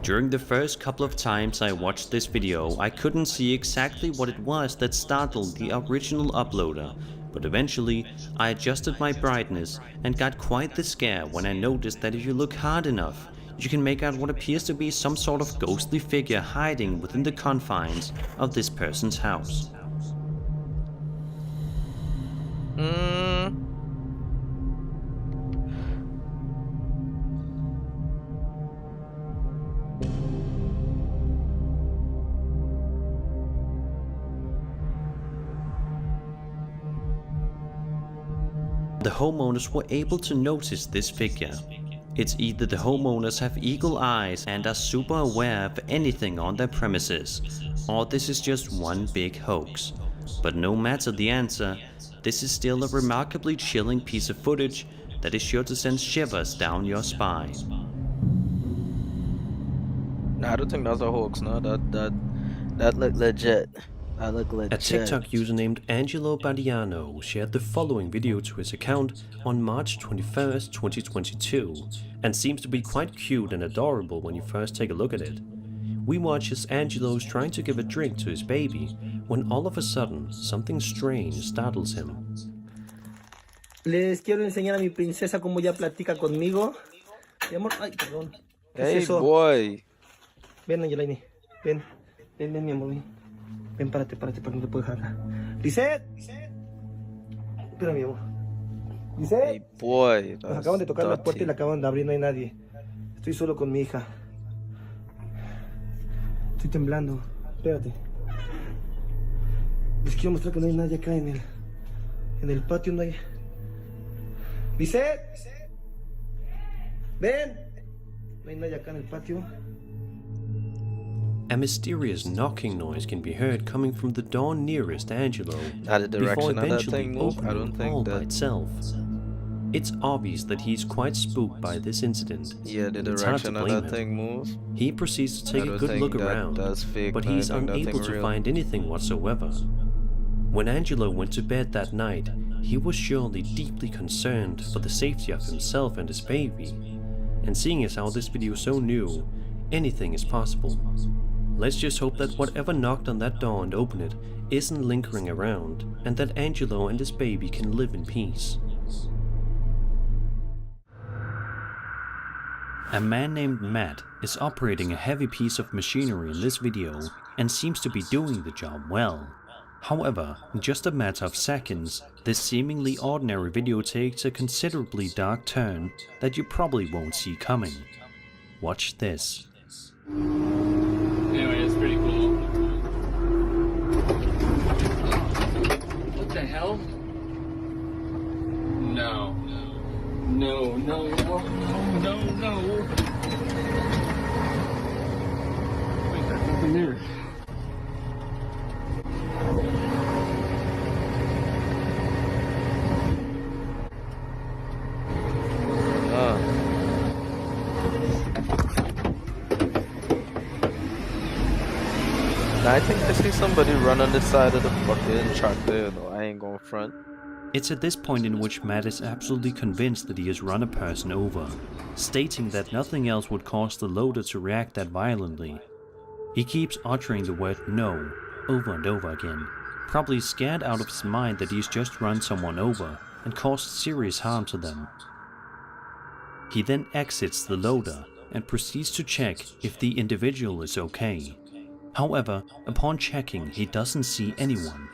During the first couple of times I watched this video, I couldn't see exactly what it was that startled the original uploader, but eventually I adjusted my brightness and got quite the scare when I noticed that if you look hard enough, you can make out what appears to be some sort of ghostly figure hiding within the confines of this person's house. the homeowners were able to notice this figure. It's either the homeowners have eagle eyes and are super aware of anything on their premises, or this is just one big hoax. But no matter the answer, this is still a remarkably chilling piece of footage that is sure to send shivers down your spine. Nah, I don't think that's a hoax. No, that look legit. That look legit. A TikTok user named Angelo Badiano shared the following video to his account on March 21st, 2022, and seems to be quite cute and adorable when you first take a look at it. We watch as Angelo is trying to give a drink to his baby, when all of a sudden, something strange startles him. Les quiero enseñar a mi princesa cómo ya platica conmigo. Mi amor, ay, perdón. Hey, boy. Ven, Angelaine. Ven, mi amor, ven. Ven, párate, para que no te puedo dejar acá. Lisette. Espera, mi amor. Lisette. Hey, boy. Nos acaban de tocar la puerta y la acaban de abrir, no hay nadie. Estoy solo con mi hija. Estoy temblando. Espérate. Les quiero mostrar que no hay nadie acá en el patio, no hay... Lisette. Ven. No hay nadie acá en el patio. A mysterious knocking noise can be heard coming from the door nearest Angelo, before eventually opening all by itself. It's obvious that he's quite spooked by this incident. Yeah, the direction of that thing moves. He proceeds to take a good look around, but he's unable to find anything whatsoever. When Angelo went to bed that night, he was surely deeply concerned for the safety of himself and his baby. And seeing as how this video is so new, anything is possible. Let's just hope that whatever knocked on that door and opened it isn't lingering around, and that Angelo and his baby can live in peace. A man named Matt is operating a heavy piece of machinery in this video and seems to be doing the job well. However, in just a matter of seconds, this seemingly ordinary video takes a considerably dark turn that you probably won't see coming. Watch this. Anyway, it's pretty cool. What the hell? No. No, no, no, no, no. Wait, there's nothing there. I think I see somebody run on the side of the fucking truck there, though. I ain't going front. It's at this point in which Matt is absolutely convinced that he has run a person over, stating that nothing else would cause the loader to react that violently. He keeps uttering the word no over and over again, probably scared out of his mind that he's just run someone over and caused serious harm to them. He then exits the loader and proceeds to check if the individual is okay. However, upon checking, he doesn't see anyone.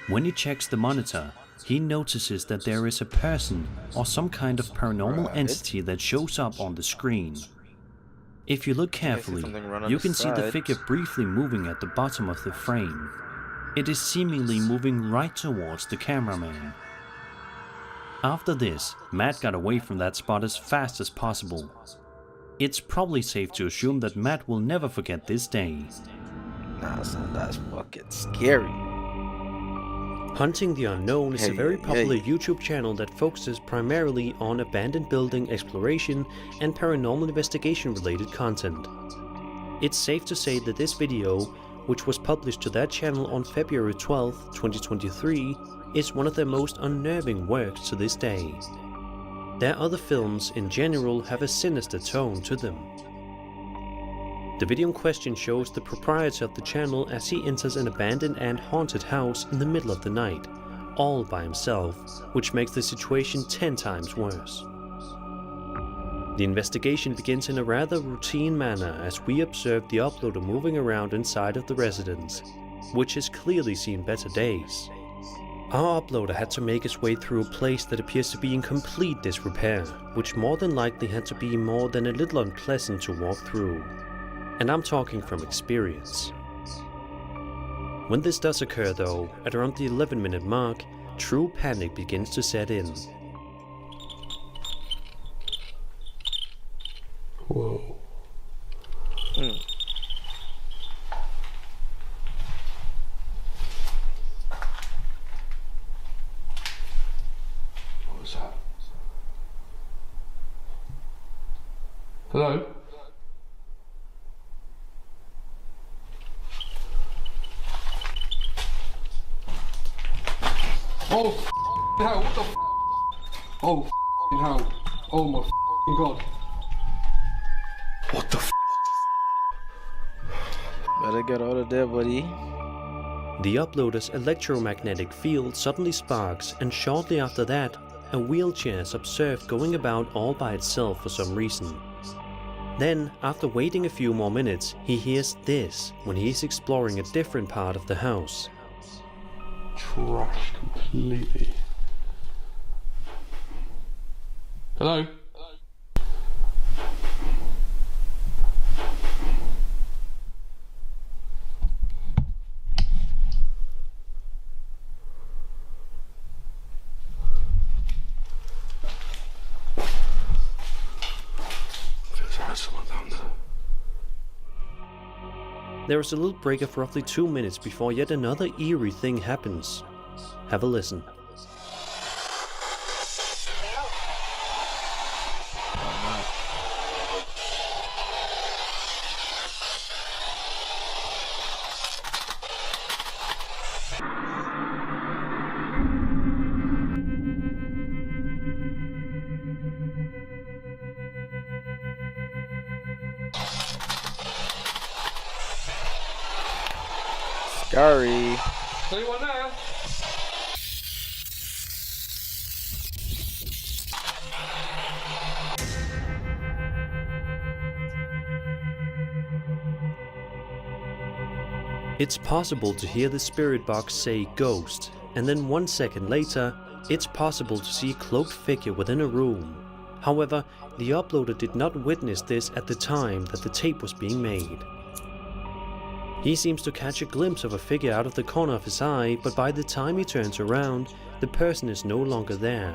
When he checks the monitor, he notices that there is a person or some kind of paranormal entity that shows up on the screen. If you look carefully, you can see the figure briefly moving at the bottom of the frame. It is seemingly moving right towards the cameraman. After this, Matt got away from that spot as fast as possible. It's probably safe to assume that Matt will never forget this day. Nah, son, that's fucking scary. Hunting the Unknown is a very popular YouTube channel that focuses primarily on abandoned building exploration and paranormal investigation related content. It's safe to say that this video, which was published to that channel on February 12, 2023, is one of their most unnerving works to this day. Their other films in general have a sinister tone to them. The video in question shows the proprietor of the channel as he enters an abandoned and haunted house in the middle of the night, all by himself, which makes the situation 10 times worse. The investigation begins in a rather routine manner as we observe the uploader moving around inside of the residence, which has clearly seen better days. Our uploader had to make his way through a place that appears to be in complete disrepair, which more than likely had to be more than a little unpleasant to walk through. And I'm talking from experience. When this does occur though, at around the 11-minute mark, true panic begins to set in. Hello? Oh, hell, what the Oh, hell. Oh my god. What the Better get out of there, buddy. The uploader's electromagnetic field suddenly sparks, and shortly after that, a wheelchair is observed going about all by itself for some reason. Then, after waiting a few more minutes, he hears this when he is exploring a different part of the house. Trash completely. Hello? Feels like someone down there. There is a little break of roughly 2 minutes before yet another eerie thing happens. Have a listen. Scary. Tell you what now. It's possible to hear the spirit box say ghost, and then 1 second later, it's possible to see a cloaked figure within a room. However, the uploader did not witness this at the time that the tape was being made. He seems to catch a glimpse of a figure out of the corner of his eye, but by the time he turns around, the person is no longer there.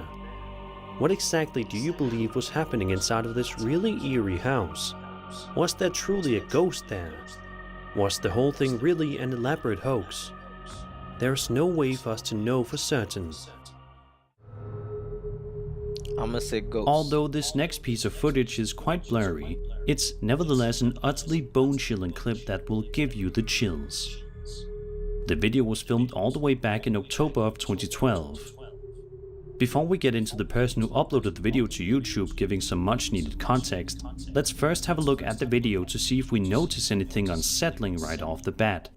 What exactly do you believe was happening inside of this really eerie house? Was there truly a ghost there? Was the whole thing really an elaborate hoax? There's no way for us to know for certain. I'ma say ghost. Although this next piece of footage is quite blurry, it's nevertheless an utterly bone-chilling clip that will give you the chills. The video was filmed all the way back in October of 2012. Before we get into the person who uploaded the video to YouTube giving some much needed context, let's first have a look at the video to see if we notice anything unsettling right off the bat.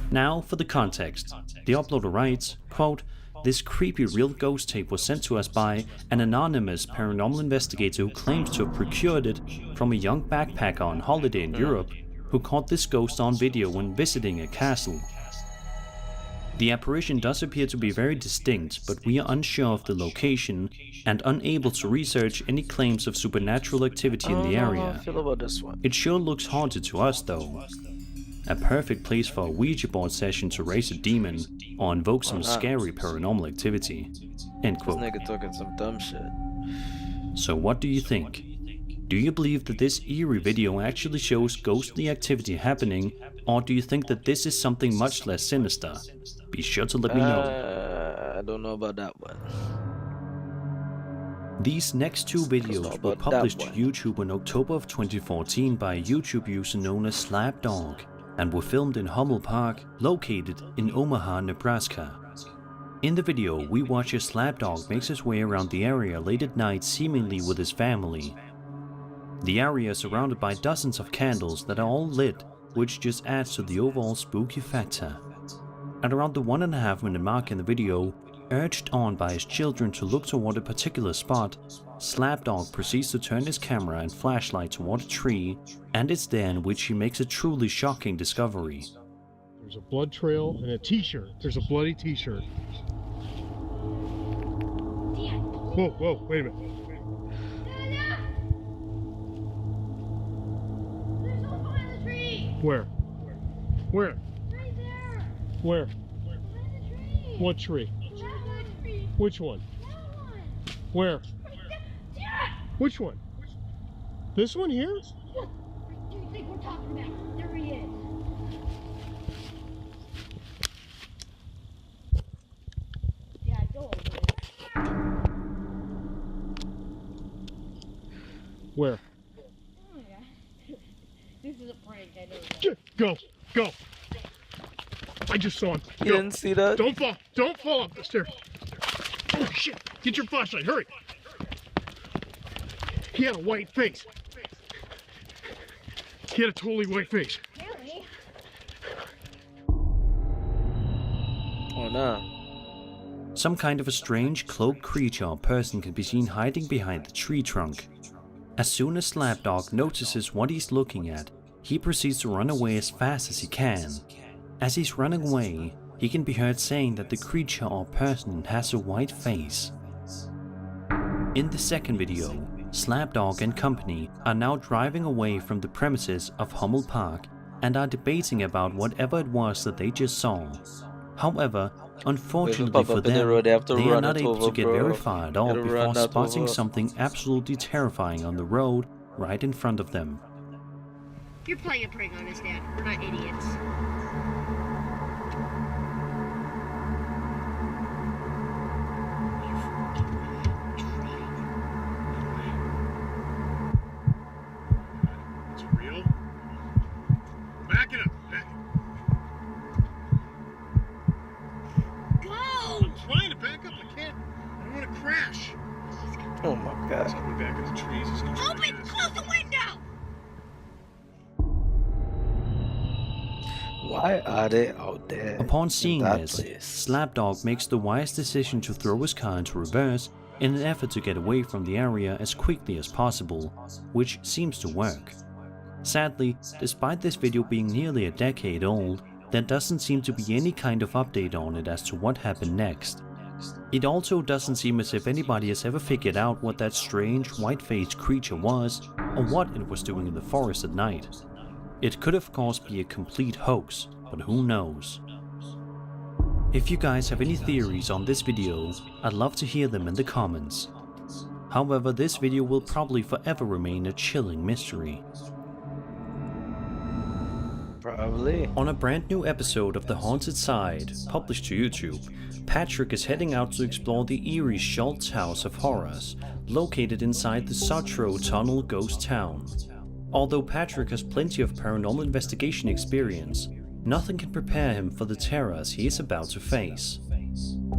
Now for the context. The uploader writes, quote, "This creepy real ghost tape was sent to us by an anonymous paranormal investigator who claims to have procured it from a young backpacker on holiday in Europe who caught this ghost on video when visiting a castle. The apparition does appear to be very distinct, but we are unsure of the location and unable to research any claims of supernatural activity in the area. How I feel about this one. It sure looks haunted to us though. A perfect place for a Ouija board session to raise a demon or invoke some scary paranormal activity." End quote. This nigga talking some dumb shit. So what do you think? Do you believe that this eerie video actually shows ghostly activity happening, or do you think that this is something much less sinister? Be sure to let me know. I don't know about that one. These next two videos were published to YouTube in October of 2014 by a YouTube user known as Slapdog, and were filmed in Hummel Park, located in Omaha, Nebraska. In the video, we watch as Slapdog makes his way around the area late at night, seemingly with his family. The area is surrounded by dozens of candles that are all lit, which just adds to the overall spooky factor. At around the 1.5 minute mark in the video, urged on by his children to look toward a particular spot, Slapdog proceeds to turn his camera and flashlight toward a tree, and it's there in which he makes a truly shocking discovery. There's a blood trail and a t-shirt. There's a bloody t-shirt. Whoa, whoa, wait a minute. There's a hole in the tree. Where? Where? Right there. Where? Behind the tree. What tree? Which one? Where? Which one? This one here? What do you think we're talking about? There he is. Yeah, go over there. Where? Oh, yeah. This is a prank, I know. Go, go. I just saw him. You Go. didn't see that? Don't fall up the stairs. Oh shit, get your flashlight, hurry. He had a white face. He had a totally white face. Really? Oh no. Some kind of a strange cloaked creature or person can be seen hiding behind the tree trunk. As soon as Slapdog notices what he's looking at, he proceeds to run away as fast as he can. As he's running away, he can be heard saying that the creature or person has a white face. In the second video, Slapdog and company are now driving away from the premises of Hummel Park and are debating about whatever it was that they just saw. However, unfortunately for them, they are not able to get very far at all before spotting something absolutely terrifying on the road right in front of them. You're playing a prank on us, Dad. We're not idiots. Is it real? Back it up. Go! I'm trying to back up. I can't. I don't want to crash. Oh my god. He's gonna be back in the trees. He's gonna Open! Close the window! Why are they out there? Upon seeing in that this, place? Slapdog makes the wise decision to throw his car into reverse in an effort to get away from the area as quickly as possible, which seems to work. Sadly, despite this video being nearly a decade old, there doesn't seem to be any kind of update on it as to what happened next. It also doesn't seem as if anybody has ever figured out what that strange white-faced creature was or what it was doing in the forest at night. It could of course be a complete hoax, but who knows. If you guys have any theories on this video, I'd love to hear them in the comments. However, this video will probably forever remain a chilling mystery. Probably. On a brand new episode of The Haunted Side, published to YouTube, Patrick is heading out to explore the eerie Schultz House of Horrors, located inside the Sotro Tunnel ghost town. Although Patrick has plenty of paranormal investigation experience, nothing can prepare him for the terrors he is about to face.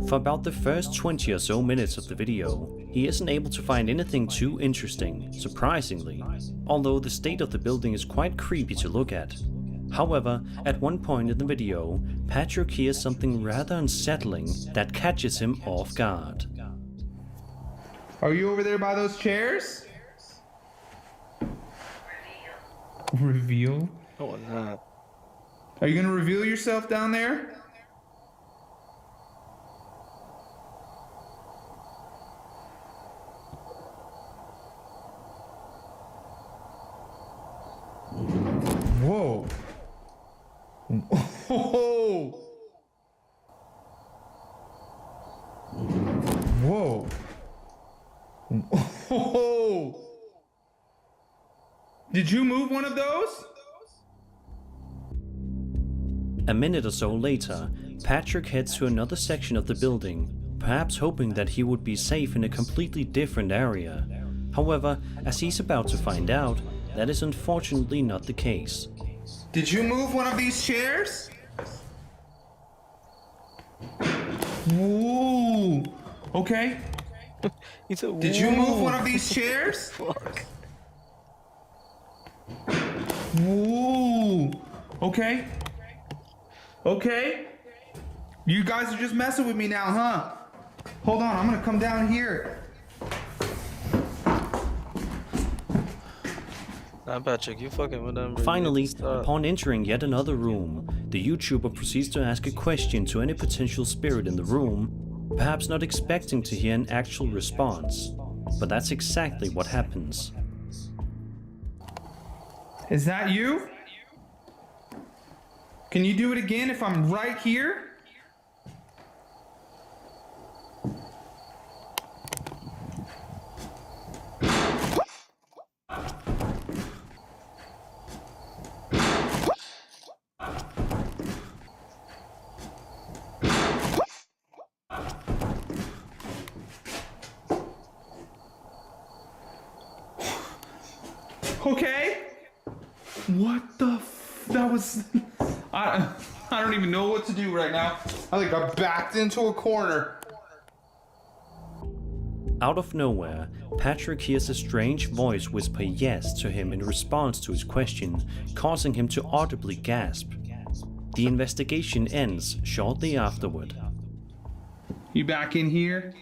For about the first 20 or so minutes of the video, he isn't able to find anything too interesting, surprisingly, although the state of the building is quite creepy to look at. However, at one point in the video, Patrick hears something rather unsettling that catches him off guard. Are you over there by those chairs? Reveal? Oh no. Are you gonna reveal yourself down there? Whoa. Whoa. Whoa. Whoa. Did you move one of those? A minute or so later, Patrick heads to another section of the building, perhaps hoping that he would be safe in a completely different area. However, as he's about to find out, that is unfortunately not the case. Did you move one of these chairs? Ooh. Okay. Did you move one of these chairs? Ooh. Okay. Okay. You guys are just messing with me now, huh? Hold on, I'm gonna come down here. Nah, Patrick, you fucking with them. Finally, upon entering yet another room, the YouTuber proceeds to ask a question to any potential spirit in the room, perhaps not expecting to hear an actual response. But that's exactly what happens. Is that you? Can you do it again if I'm right here? Okay? What the that was... I don't even know what to do right now. I think I backed into a corner. Out of nowhere, Patrick hears a strange voice whisper yes to him in response to his question, causing him to audibly gasp. The investigation ends shortly afterward. You back in here?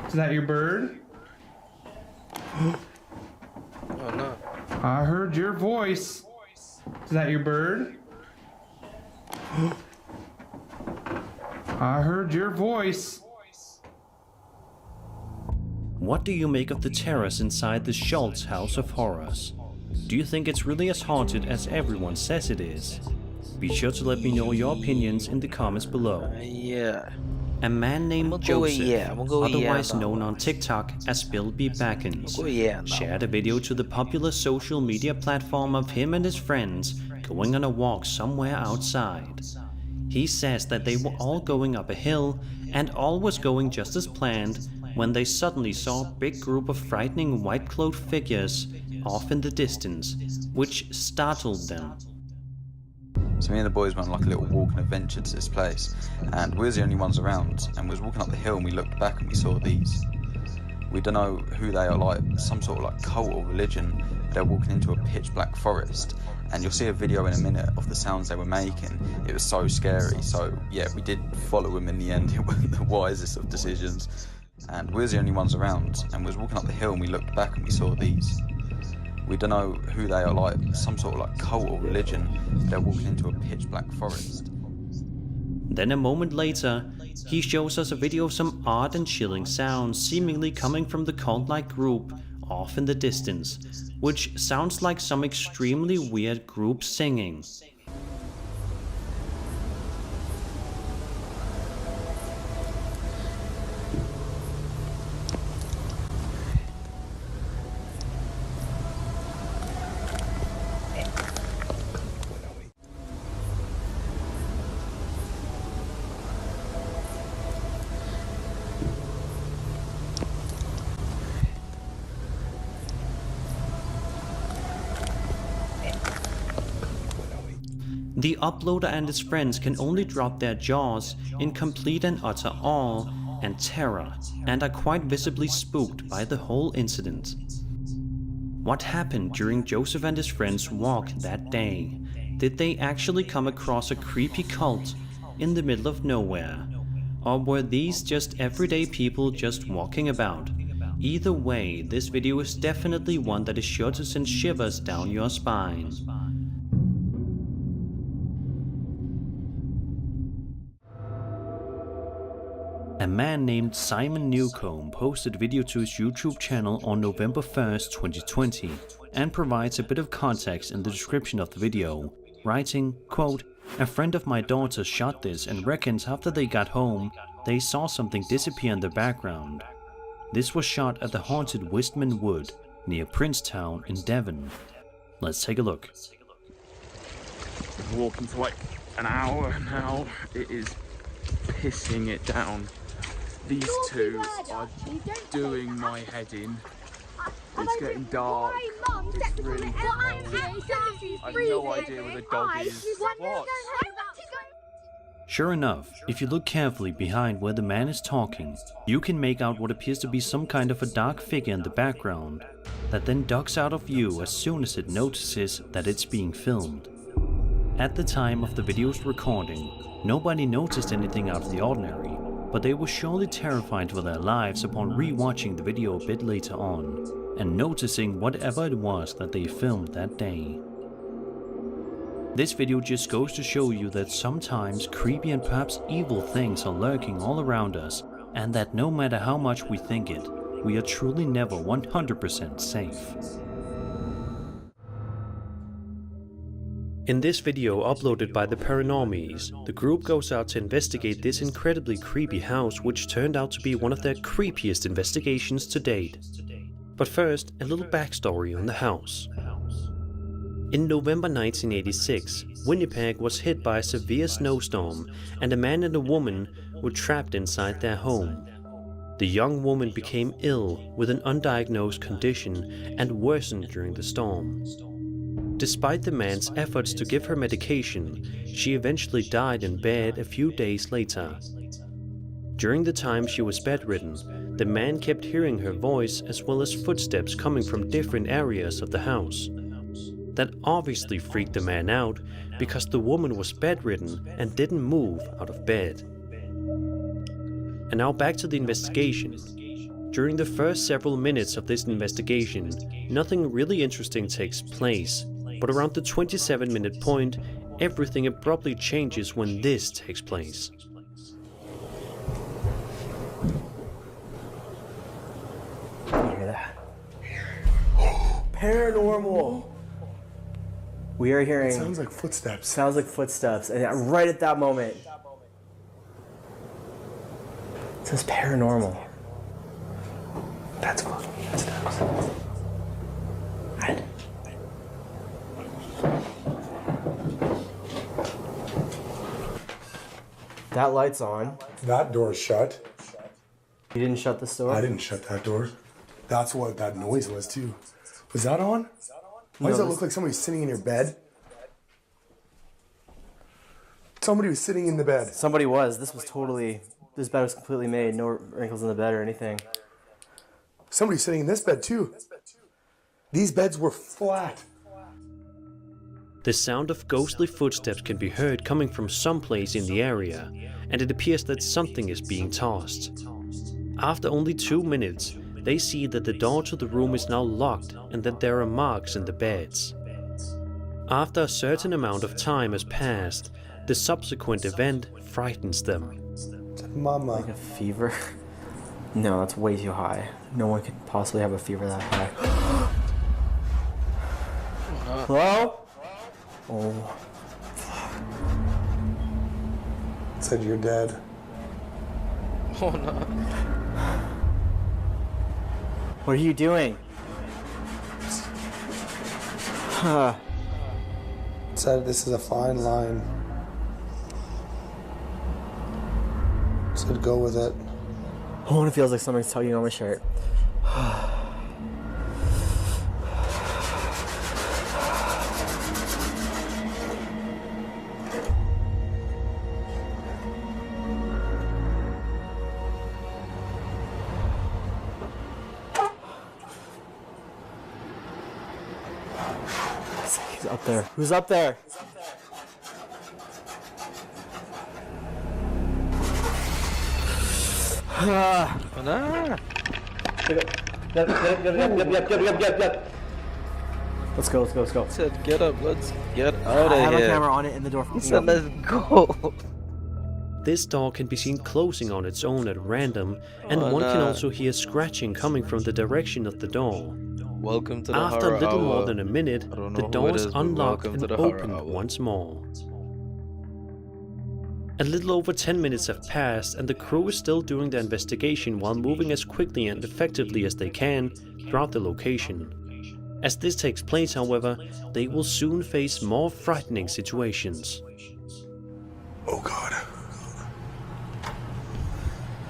Is that your bird? Oh no. I heard your voice. Is that your bird? I heard your voice. What do you make of the terrors inside the Schultz House of Horrors? Do you think it's really as haunted as everyone says it is? Be sure to let me know your opinions in the comments below. Yeah. A man named Joseph, otherwise on known on TikTok as Bill B. Backens, on shared a video to the popular social media platform of him and his friends going on a walk somewhere outside. He says that they were all going up a hill and all was going just as planned when they suddenly saw a big group of frightening white-clothed figures off in the distance, which startled them. So me and the boys went on like a little walk and adventure to this place, and we was the only ones around, and we was walking up the hill and we looked back and we saw these. We don't know who they are, like some sort of like cult or religion. They're walking into a pitch black forest, and you'll see a video in a minute of the sounds they were making. It was so scary, so yeah, we did follow them in the end. It wasn't the wisest of decisions, and we was the only ones around, and we was walking up the hill and we looked back and we saw these. We don't know who they are, like some sort of like cult or religion. They're walking into a pitch black forest. Then a moment later, he shows us a video of some odd and chilling sounds seemingly coming from the cult-like group off in the distance, which sounds like some extremely weird group singing. The uploader and his friends can only drop their jaws in complete and utter awe and terror, and are quite visibly spooked by the whole incident. What happened during Joseph and his friends' walk that day? Did they actually come across a creepy cult in the middle of nowhere? Or were these just everyday people just walking about? Either way, this video is definitely one that is sure to send shivers down your spine. A man named Simon Newcomb posted a video to his YouTube channel on November 1st, 2020, and provides a bit of context in the description of the video, writing, quote, "A friend of my daughter shot this and reckons after they got home, they saw something disappear in the background. This was shot at the haunted Wistman Wood, near Princetown in Devon." Let's take a look. I've been walking for like an hour now. It is pissing it down. These two are doing my head in. It's getting dark. It's really cold. I have no idea where the dog is. What? Sure enough, if you look carefully behind where the man is talking, you can make out what appears to be some kind of a dark figure in the background, that then ducks out of view as soon as it notices that it's being filmed. At the time of the video's recording, nobody noticed anything out of the ordinary, but they were surely terrified for their lives upon re-watching the video a bit later on, and noticing whatever it was that they filmed that day. This video just goes to show you that sometimes creepy and perhaps evil things are lurking all around us, and that no matter how much we think it, we are truly never 100% safe. In this video uploaded by the Paranormies, the group goes out to investigate this incredibly creepy house, which turned out to be one of their creepiest investigations to date. But first, a little backstory on the house. In November 1986, Winnipeg was hit by a severe snowstorm, and a man and a woman were trapped inside their home. The young woman became ill with an undiagnosed condition and worsened during the storm. Despite the man's efforts to give her medication, she eventually died in bed a few days later. During the time she was bedridden, the man kept hearing her voice as well as footsteps coming from different areas of the house. That obviously freaked the man out because the woman was bedridden and didn't move out of bed. And now back to the investigation. During the first several minutes of this investigation, nothing really interesting takes place, but around the 27-minute point, everything abruptly changes when this takes place. You hear that? Paranormal! We are hearing... It sounds like footsteps. Sounds like footsteps, and right at that moment... It says paranormal. That's fucking footsteps. Right. That light's on. That door's shut. You didn't shut this door? I didn't shut that door. That's what that noise was too. Was that on? Why does that look like somebody's sitting in your bed? Somebody was sitting in the bed. Somebody was. This bed was completely made. No wrinkles in the bed or anything. Somebody's sitting in this bed too. These beds were flat. The sound of ghostly footsteps can be heard coming from someplace in the area, and it appears that something is being tossed. After only 2 minutes, they see that the door to the room is now locked and that there are marks in the beds. After a certain amount of time has passed, the subsequent event frightens them. Mama. Like a fever? No, that's way too high. No one could possibly have a fever that high. Hello? Oh. It said you're dead. Oh no. What are you doing? It said this is a fine line. It said go with it. Oh, it feels like something's tugging on my shirt. He's up there. Who's up there? Nah. Yep. Let's go. He said, get up, let's get out of here. I have a camera on it in the door. He said, let's go. This door can be seen closing on its own at random, and one can also hear scratching coming from the direction of the door. Welcome to the After horror little hour. more than a minute, the door is unlocked and opened once more. A little over 10 minutes have passed, and the crew is still doing the investigation while moving as quickly and effectively as they can throughout the location. As this takes place, however, they will soon face more frightening situations. Oh God.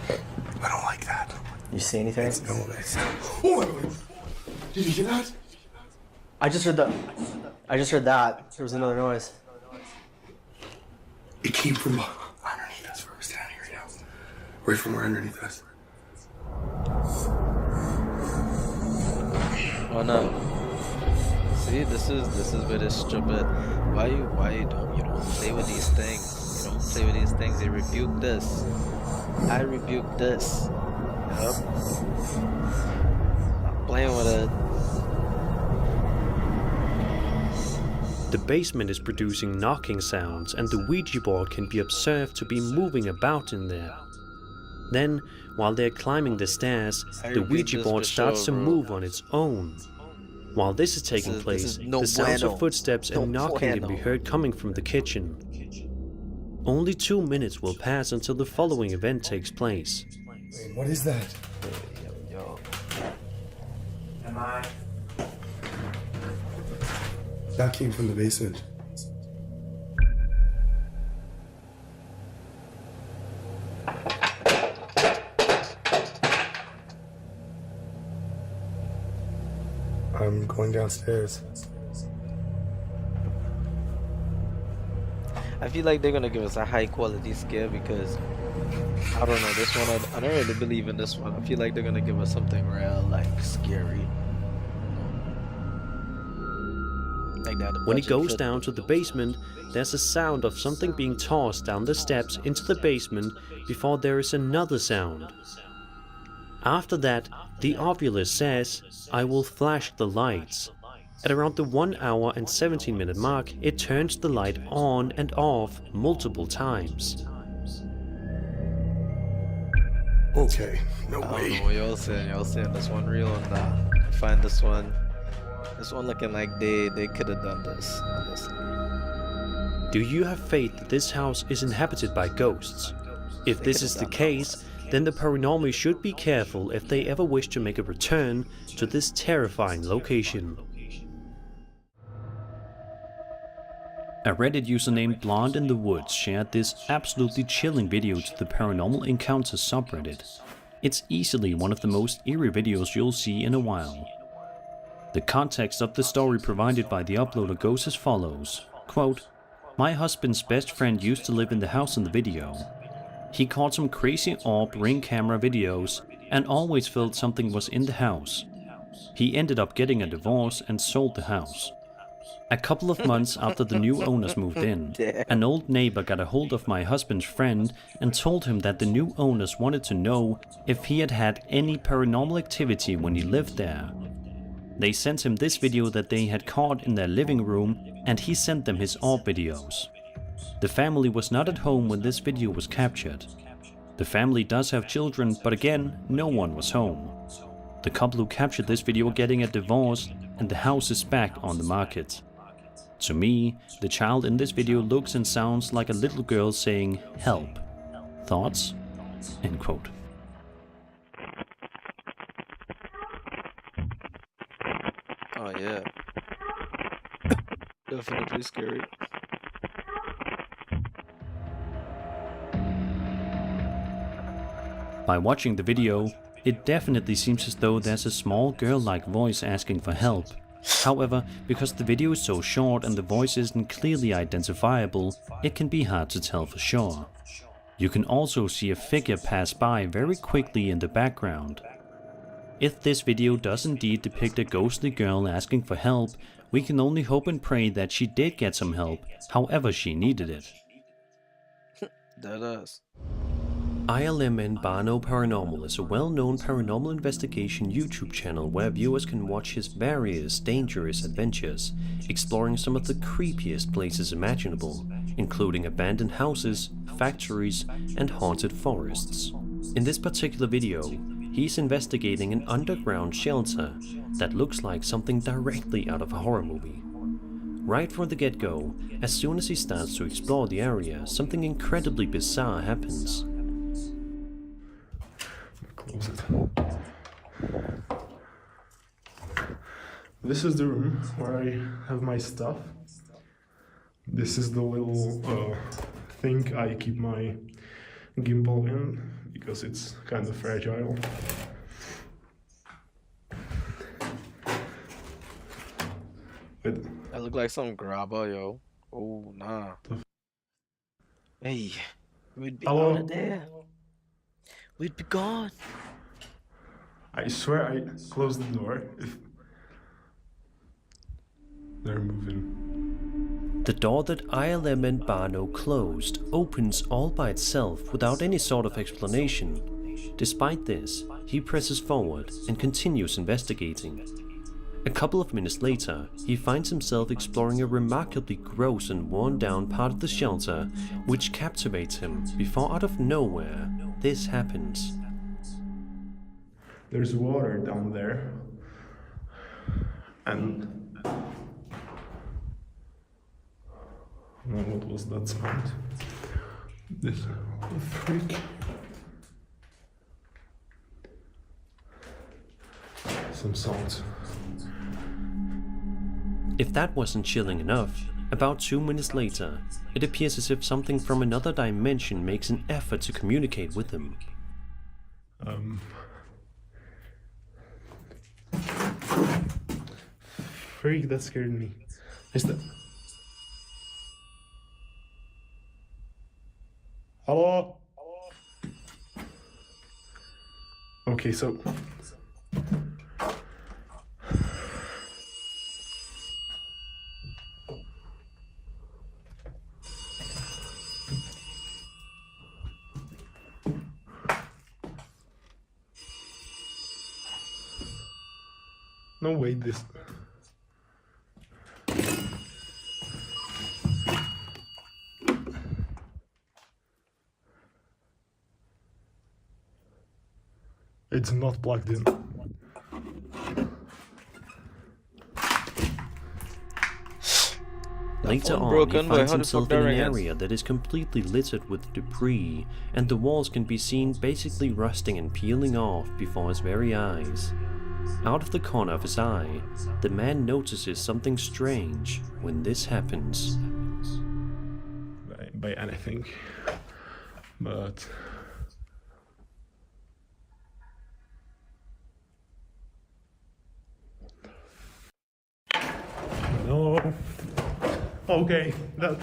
I don't like that. You see anything? Oh my God. Did you hear that? I just heard that. There was another noise. It came from underneath us where we're standing right now. Right from where underneath us. Oh no. See, this is very stupid. Why you don't play with these things? You don't play with these things. They rebuke this. I rebuke this. Yep. Stop playing with it. The basement is producing knocking sounds, and the Ouija board can be observed to be moving about in there. Then, while they're climbing the stairs, the Ouija board starts to move on its own. While this is taking place, the sounds of footsteps and knocking can be heard coming from the kitchen. Only 2 minutes will pass until the following event takes place. Wait, what is that? Yo. Am I? That came from the basement. I'm going downstairs. I feel like they're gonna give us a high quality scare because I don't know, this one I don't really believe in this one. I feel like they're gonna give us something real like scary. Like that. When he goes down to the basement, there's a sound of something being tossed down the steps into the basement before there is another sound. After that, the ovulus says, "I will flash the lights." At around the 1 hour and 17-minute mark, it turns the light on and off multiple times. Okay, no I way. don't know what y'all saying. Y'all saying this one real or not? I find this one looking like they could have done this, honestly. Do you have faith that this house is inhabited by ghosts? If this is the case, then the paranormal should be careful if they ever wish to make a return to this terrifying location. A Reddit user named Blonde in the Woods shared this absolutely chilling video to the Paranormal Encounters subreddit. It's easily one of the most eerie videos you'll see in a while. The context of the story provided by the uploader goes as follows, quote, "My husband's best friend used to live in the house in the video. He caught some crazy orb ring camera videos and always felt something was in the house. He ended up getting a divorce and sold the house. A couple of months after the new owners moved in, an old neighbor got a hold of my husband's friend and told him that the new owners wanted to know if he had had any paranormal activity when he lived there. They sent him this video that they had caught in their living room, and he sent them his orb videos. The family was not at home when this video was captured. The family does have children, but again, no one was home. The couple who captured this video are getting a divorce, and the house is back on the market. To me, the child in this video looks and sounds like a little girl saying, 'Help. Thoughts?" End quote. Oh yeah. Definitely scary. By watching the video, it definitely seems as though there's a small girl-like voice asking for help. However, because the video is so short and the voice isn't clearly identifiable, it can be hard to tell for sure. You can also see a figure pass by very quickly in the background. If this video does indeed depict a ghostly girl asking for help, we can only hope and pray that she did get some help, however she needed it. That does. ILM and Barno Paranormal is a well-known paranormal investigation YouTube channel where viewers can watch his various dangerous adventures, exploring some of the creepiest places imaginable, including abandoned houses, factories, and haunted forests. In this particular video, he's investigating an underground shelter that looks like something directly out of a horror movie. Right from the get-go, as soon as he starts to explore the area, something incredibly bizarre happens. Close it. This is the room where I have my stuff. This is the little thing I keep my gimbal in because it's kind of fragile. That look like some grabber, yo. Oh nah. Hey, we'd be out of there. We'd be gone. I swear I closed the door. If they're moving. The door that ILM and Barno closed opens all by itself without any sort of explanation. Despite this, he presses forward and continues investigating. A couple of minutes later, he finds himself exploring a remarkably gross and worn down part of the shelter, which captivates him before out of nowhere, this happens. There's water down there. And what was that sound? This freak. Some sounds. If that wasn't chilling enough, about 2 minutes later, it appears as if something from another dimension makes an effort to communicate with him. freak, that scared me. Is that... Hello? Okay, so... No, wait, this... It's not plugged in. Later on, he finds himself in an area that is completely littered with debris, and the walls can be seen basically rusting and peeling off before his very eyes. Out of the corner of his eye, the man notices something strange when this happens. By anything, but... No. Okay, that...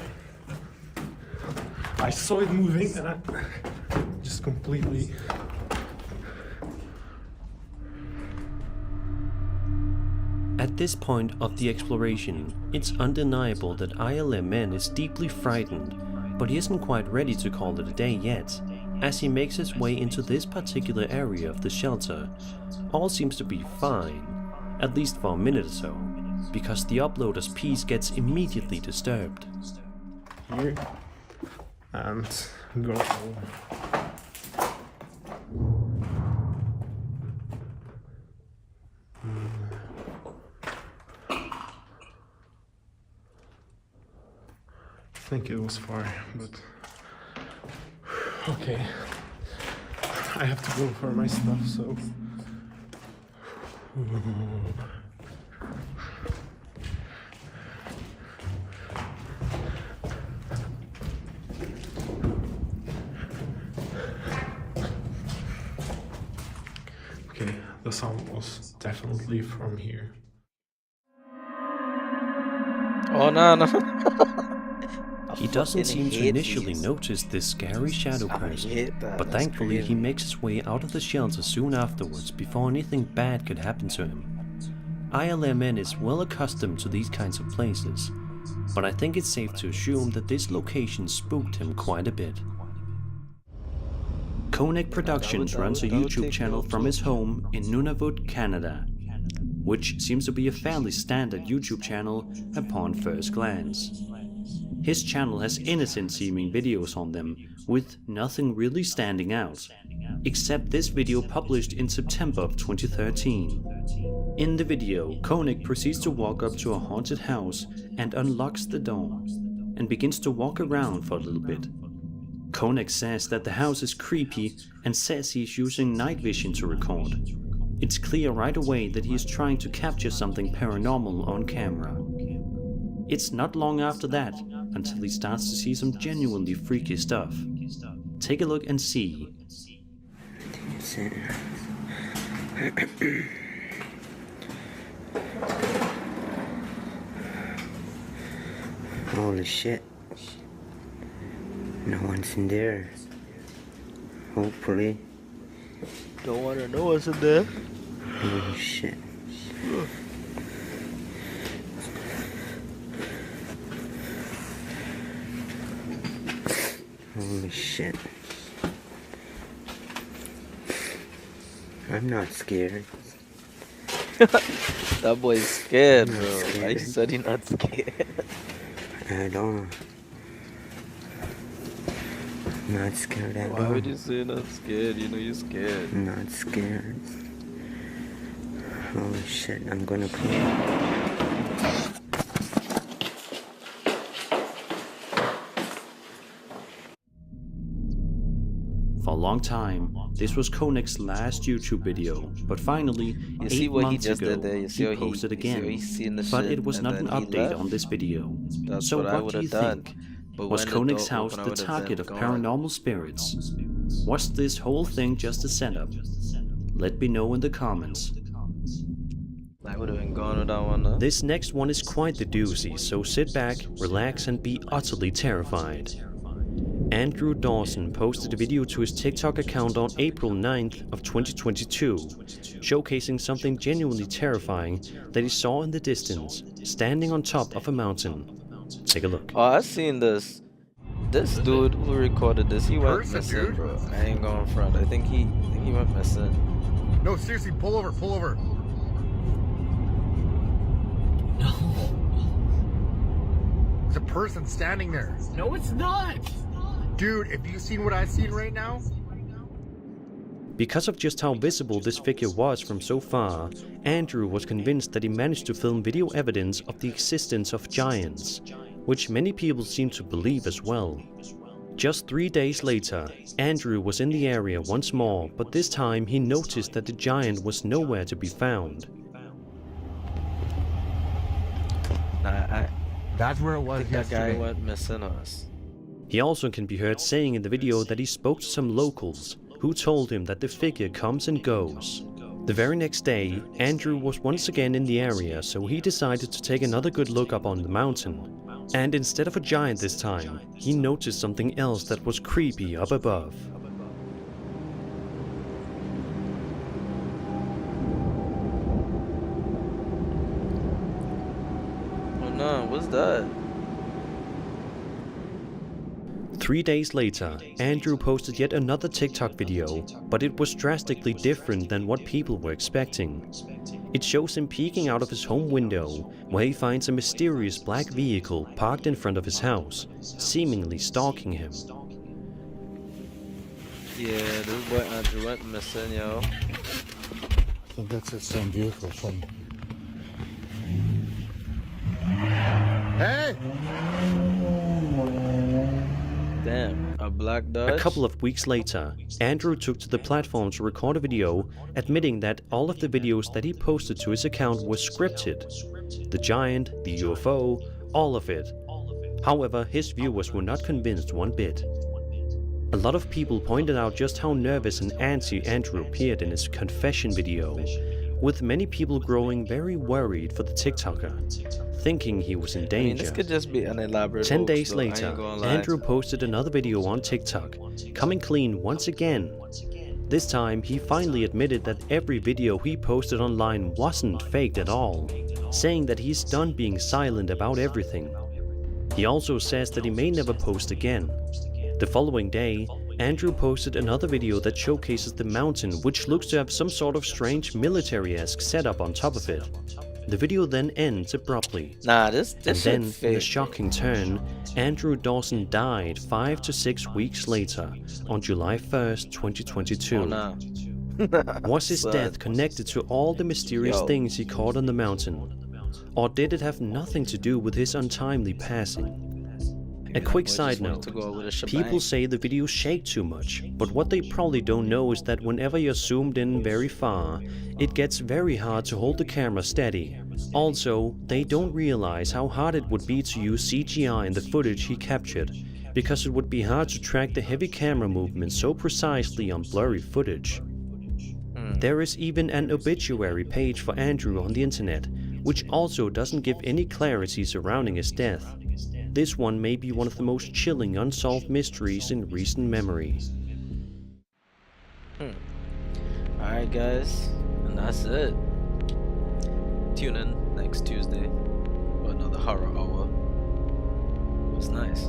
I saw it moving and I just completely... At this point of the exploration, it's undeniable that ILMN is deeply frightened, but he isn't quite ready to call it a day yet. As he makes his way into this particular area of the shelter, all seems to be fine, at least for a minute or so, because the uploader's peace gets immediately disturbed. Here, and go home. I think it was far, but okay. I have to go for my stuff, so okay, the sound was definitely from here. Oh no. He doesn't seem to initially notice this scary shadow person, but thankfully he makes his way out of the shelter soon afterwards before anything bad could happen to him. ILMN is well accustomed to these kinds of places, but I think it's safe to assume that this location spooked him quite a bit. Koenig Productions runs a YouTube channel from his home in Nunavut, Canada, which seems to be a fairly standard YouTube channel upon first glance. His channel has innocent-seeming videos on them, with nothing really standing out, except this video published in September of 2013. In the video, Koenig proceeds to walk up to a haunted house and unlocks the door, and begins to walk around for a little bit. Koenig says that the house is creepy and says he's using night vision to record. It's clear right away that he is trying to capture something paranormal on camera. It's not long after that until he starts to see some genuinely freaky stuff. Take a look and see. Holy shit. No one's in there. Hopefully. Don't wanna know what's in there. Holy shit. Holy shit. I'm not scared. That boy's scared, bro. I said he's not scared. At all. Not scared at all. Why would you say not scared? You know you're scared. Not scared. Holy shit, I'm gonna cry. For a long time, this was Koenig's last YouTube video, but finally, 8 months ago, he posted again. But it was not an update on this video. So what do you think? Was Koenig's house the target of paranormal spirits? Was this whole thing just a setup? Let me know in the comments. Like, would have been gone with that one, though. This next one is quite the doozy, so sit back, relax, and be utterly terrified. Andrew Dawson posted a video to his TikTok account on April 9th of 2022, showcasing something genuinely terrifying that he saw in the distance, standing on top of a mountain. Take a look. Oh, I've seen this. This dude who recorded this, he went missing, bro. I ain't going front. I think he went missing. No, seriously, pull over, pull over. No. There's a person standing there. No, it's not. Dude, if you've seen what I've seen right now. Because of just how visible this figure was from so far, Andrew was convinced that he managed to film video evidence of the existence of giants, which many people seem to believe as well. Just 3 days later, Andrew was in the area once more, but this time he noticed that the giant was nowhere to be found. That's where it was. That guy went missing us. He also can be heard saying in the video that he spoke to some locals, who told him that the figure comes and goes. The very next day, Andrew was once again in the area, so he decided to take another good look up on the mountain. And instead of a giant this time, he noticed something else that was creepy up above. Oh no, what's that? 3 days later, Andrew posted yet another TikTok video, but it was drastically different than what people were expecting. It shows him peeking out of his home window, where he finds a mysterious black vehicle parked in front of his house, seemingly stalking him. Yeah, this boy Andrew went missing, yo. I think that's the same vehicle from... Hey! Damn, a black Dodge? A couple of weeks later, Andrew took to the platform to record a video, admitting that all of the videos that he posted to his account were scripted. The giant, the UFO, all of it. However, his viewers were not convinced one bit. A lot of people pointed out just how nervous and antsy Andrew appeared in his confession video, with many people growing very worried for the TikToker, thinking he was in danger. I mean, this could just be an elaborate 10 hoax, days though. later, Andrew posted another video on TikTok, coming clean once again. This time, he finally admitted that every video he posted online wasn't faked at all, saying that he's done being silent about everything. He also says that he may never post again. The following day, Andrew posted another video that showcases the mountain, which looks to have some sort of strange military-esque setup on top of it. The video then ends abruptly. Nah, this and then, shit in a fake. shocking turn, Andrew Dawson died 5 to 6 weeks later, on July 1st, 2022. Oh, nah. Was his Son. death connected to all the mysterious Yo. things he caught on the mountain? Or did it have nothing to do with his untimely passing? A quick side note, people say the videos shake too much, but what they probably don't know is that whenever you're zoomed in very far, it gets very hard to hold the camera steady. Also, they don't realize how hard it would be to use CGI in the footage he captured, because it would be hard to track the heavy camera movements so precisely on blurry footage. There is even an obituary page for Andrew on the internet, which also doesn't give any clarity surrounding his death. This one may be one of the most chilling unsolved mysteries in recent memory. Alright guys, and that's it. Tune in next Tuesday for another horror hour. It was nice.